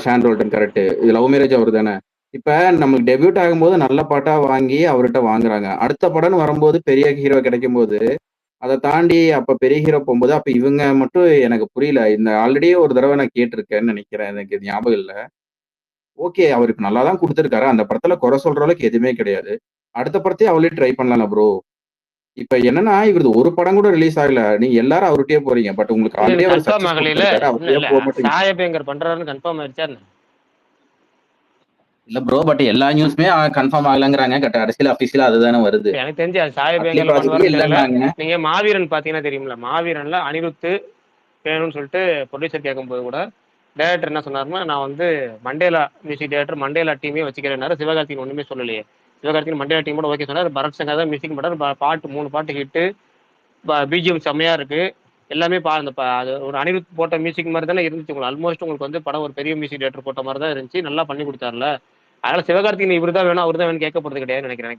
ஷான் ரோல்டன் கரெக்ட், இது லவ் மேரேஜ் அவர் தானே. இப்ப நமக்கு டெபியூட் ஆகும்போது நல்ல பாட்டா வாங்கி அவர்கிட்ட வாங்குறாங்க. அடுத்த படம் வரும்போது பெரிய ஹீரோ கிடைக்கும் போது அதை தாண்டி அப்ப பெரிய ஹீரோ போகும்போது அப்ப இவங்க மட்டும் எனக்கு புரியல. இந்த ஆல்ரெடி ஒரு தடவை நான் கேட்டிருக்கேன்னு நினைக்கிறேன், எனக்கு ஞாபகம் இல்லை. ஓகே, அவருக்கு நல்லா தான் கொடுத்துருக்காரு, அந்த படத்துல குறை சொல்ற அளவுக்கு எதுவுமே கிடையாது. அடுத்த படத்தையும் அவளே ட்ரை பண்ணலாம் ப்ரோ. இப்ப என்னன்னா, இவரது ஒரு படம் கூட ரிலீஸ் ஆகல, நீங்க எல்லாரும் அவர்கிட்டயே போறீங்க. பட் உங்களுக்கு ஆல்ரெடி அவர் கன்ஃபார்ம் சக்சஸ் ஆகல. கொடுத்துருக்காரு, அவரே போக மாட்டீங்க. சாய் அபங்கர் பண்றாருன்னு கன்ஃபார்ம் ஆயிடுச்சா? இல்ல ப்ரோ, பட் எல்லா நியூஸ்மே கன்ஃபார்ம் ஆகலங்கிறாங்க. கடைசியில அபிஷியலா அதுதானே வருது. எனக்கு தெரிஞ்சு அது சாய் அட்லி அபங்கர் ப்ராஜெக்ட் பண்ணுவாருன்னு தெரியல. இல்லைன்னாங்க. நீங்க மாவீரன் பாத்தீங்கன்னா தெரியுமில்ல, மாவீரன்ல அனிருத்து வேணும்னு சொல்லிட்டு ப்ரொடியூசர் கேட்கும்போது கூட டேரக்டர் என்ன சொன்னாருன்னா, நான் வந்து மண்டேலா மியூசிக் டேரக்டர் மண்டேலா டீமே வச்சுக்கிறேன்னாரு. சிவகார்த்திகேயன் ஒண்ணுமே சொல்லலையே. சிவகார்த்திகேயன் மண்டேலா டீமோட ஓகே சொன்னார். பரத் சங்கர் தான் மியூசிக் பண்ணார். பாட்டு 3 பாட்டு ஹிட்டு, பிஜிஎம் செம்மையா இருக்கு. எல்லாமே அது ஒரு அனிருத் போட்ட மியூசிக் மாதிரி தானே இருந்துச்சு. உங்களுக்கு ஆல்மோஸ்ட் உங்களுக்கு வந்து படம் ஒரு பெரிய மியூசிக் டேரக்டர் போட்ட மாதிரி தான் இருந்துச்சு. நல்லா பண்ணி கொடுத்தாருல. அதனால சிவகார்த்திகேயன் இவர் தான் வேணும் அவர் தான் வேணும் கேட்க போறது கிடையாதுன்னு நினைக்கிறேன்.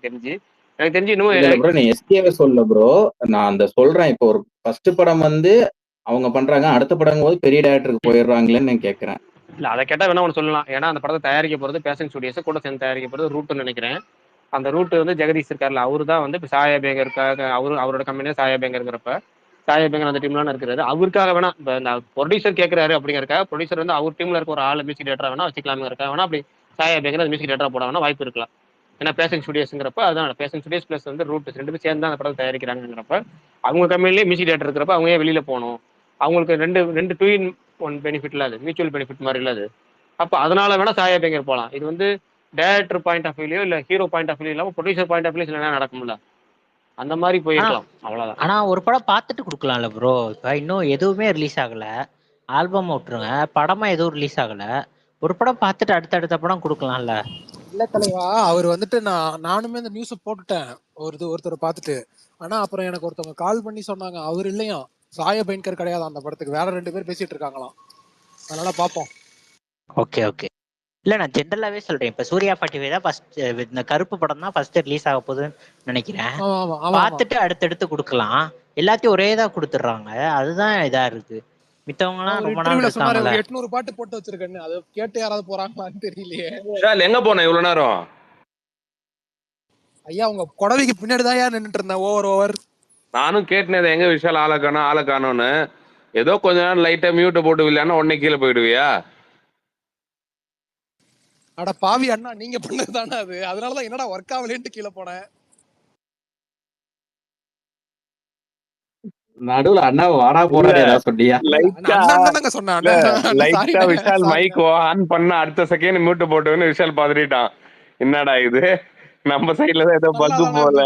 எனக்கு தெரிஞ்சு இன்னும் இல்ல ப்ரோ, நீ எஸ்கேவே சொல்ல ப்ரோ, நான் அந்த சொல்றேன். இப்போ ஒரு ஃபர்ஸ்ட் படம் வந்து அவங்க பண்றாங்க, அடுத்த படம் போது பெரிய டேரக்டருக்கு போயிடுறாங்களேன்னு நான் கேட்கறேன். இல்ல அதை கேட்டா வேணா ஒன்று சொல்லலாம். ஏன்னா அந்த படத்தை தயாரிக்க போறது பேஷன் ஸ்டுடியோஸ் கூட சேர்ந்து தயாரிக்க போறது ரூட்னு நினைக்கிறேன். அந்த ரூட் வந்து ஜெகதீஷ் இருக்காருல்ல, அவரு தான் வந்து இப்போ சாயா பேங்கருக்காக அவரோட கம்பெனியே சாயா பேங்கருங்கிறப்ப சாயா பேங்கர் அந்த டீம்லாம் இருக்கிறாரு. அவருக்காக வேணா இப்போ இந்த ப்ரொடியூசர் கேட்கறாரு அப்படிங்கிறக்காக ப்ரொடியூசர் வந்து அவர் டீம்ல இருக்க ஒரு ஆள் மியூசிக் டேரக்டரா வேணா வச்சுக்கலாம்ங்கிறக்காக வேணா அப்படி சாயா பேங்கர் அந்த மியூசிக் டேரக்டரா போட வேணா வாய்ப்பு இருக்கலாம். ஏன்னா பேஷன் ஸ்டுடியோஸ்ங்கிறப்ப அதான் பேஷன் ஸ்டுடியோஸ் பிளஸ் வந்து ரூட் 2 பேரும் சேர்ந்து தான் அந்த படத்தை தயாரிக்கிறாங்கிறப்ப அவங்க கம்பெனிலேயே மியூசிக் டேரக்டர் இருக்கிறப்ப அவங்க ஏன் வெளியில போகணும்? அவங்களுக்கு ரெண்டு 2-in-1 பெனிஃபிட் இல்லாது, மியூச்சுவல் பெனிஃபிட் மாதிரி இல்லாது. அப்போ அதனால வேணா சாயா பேங்கர் போகலாம். இது வந்து டேரக்டர் பாயிண்ட் ஆஃப் வியூலயோ இல்ல ஹீரோ பாயிண்ட் ஆஃப் வியூ இல்லாம ப்ரொடியூசர் பாயிண்ட் ஆஃப் வியூ என்ன நடக்கும்ல, அந்த மாதிரி போயிருக்கலாம். அவ்வளவுதான். ஆனா ஒரு படம் பார்த்துட்டு கொடுக்கலாம்ல ப்ரோ. இப்ப இன்னும் எதுவுமே ரிலீஸ் ஆகல, ஆல்பம் விட்டுருங்க, படமா எதுவும் ரிலீஸ் ஆகல, ஒரு படம் பார்த்துட்டு அடுத்த படம் கொடுக்கலாம்ல. இல்ல தலைவா, அவர் வந்துட்டு நானுமே இந்த நியூஸ் போட்டுட்டேன் ஒருத்தர் பார்த்துட்டு. ஆனா அப்புறம் எனக்கு ஒருத்தவங்க கால் பண்ணி சொன்னாங்க அவர் இல்லையா, சாய பயங்கர் கிடையாது அந்த படத்துக்கு, வேற 2 பேர் பேசிட்டு இருக்காங்களாம். அதனால பாப்போம். Okay okay. இல்ல நான் ஜென்ரலாவே சொல்றேன், இப்ப சூர்யா 45 தான் ஃபர்ஸ்ட், இந்த கருப்பு படம் தான் ஃபர்ஸ்ட் ரிலீஸ் ஆக போகுதுன்னு நினைக்கிறேன். பார்த்துட்டு அடுத்தடுத்து கொடுக்கலாம். எல்லாத்தையும் ஒரே தான் கொடுத்துடுறாங்க, அதுதான் இதா இருக்கு. மித்தவங்க எல்லாம் ரொம்ப நாள் இருக்காங்கல்ல. 800 பாட்டு போட்டு வச்சிருக்கேன்னு, அதை கேட்டு யாராவது போறாங்களான்னு தெரியலையே. எங்க போன இவ்வளவு நேரம்? ஐயா உங்க கொடவைக்கு பின்னாடி தான் ஏன் நின்றுட்டு இருந்தேன் ஓவர். நானும் கேட்டேன் எங்க விஷால் ஆளை காணோன்னு. ஏதோ கொஞ்ச நேரம் லைட்டா மியூட்டை போட்டு விடலான்னா உடனே கீழே போயிடுவியா? அட பாவி அண்ணா, நீங்க பண்ணது தானே அது, அதனாலதான் என்னடா ஒர்க் ஆகலன்ட்டு கீழே போனேன். நடுவுல அண்ணா வாடா போறாரு ஏதாவது சொல்லியா? லைட்டா விஷால் மைக் ஆன் பண்ண அடுத்த செகண்ட் மியூட் போட்டுன்னு விஷால் பதறிட்டான். என்னடா இது, நம்ம சைடுல தான் ஏதோ பக்கு போல,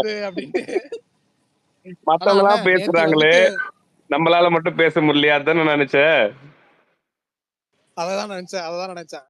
மத்தவங்க எல்லாம் பேசுறாங்களே நம்மளால மட்டும் பேச முடியலையா? அதானே நினைச்சேன். அததான் நினைச்சேன்.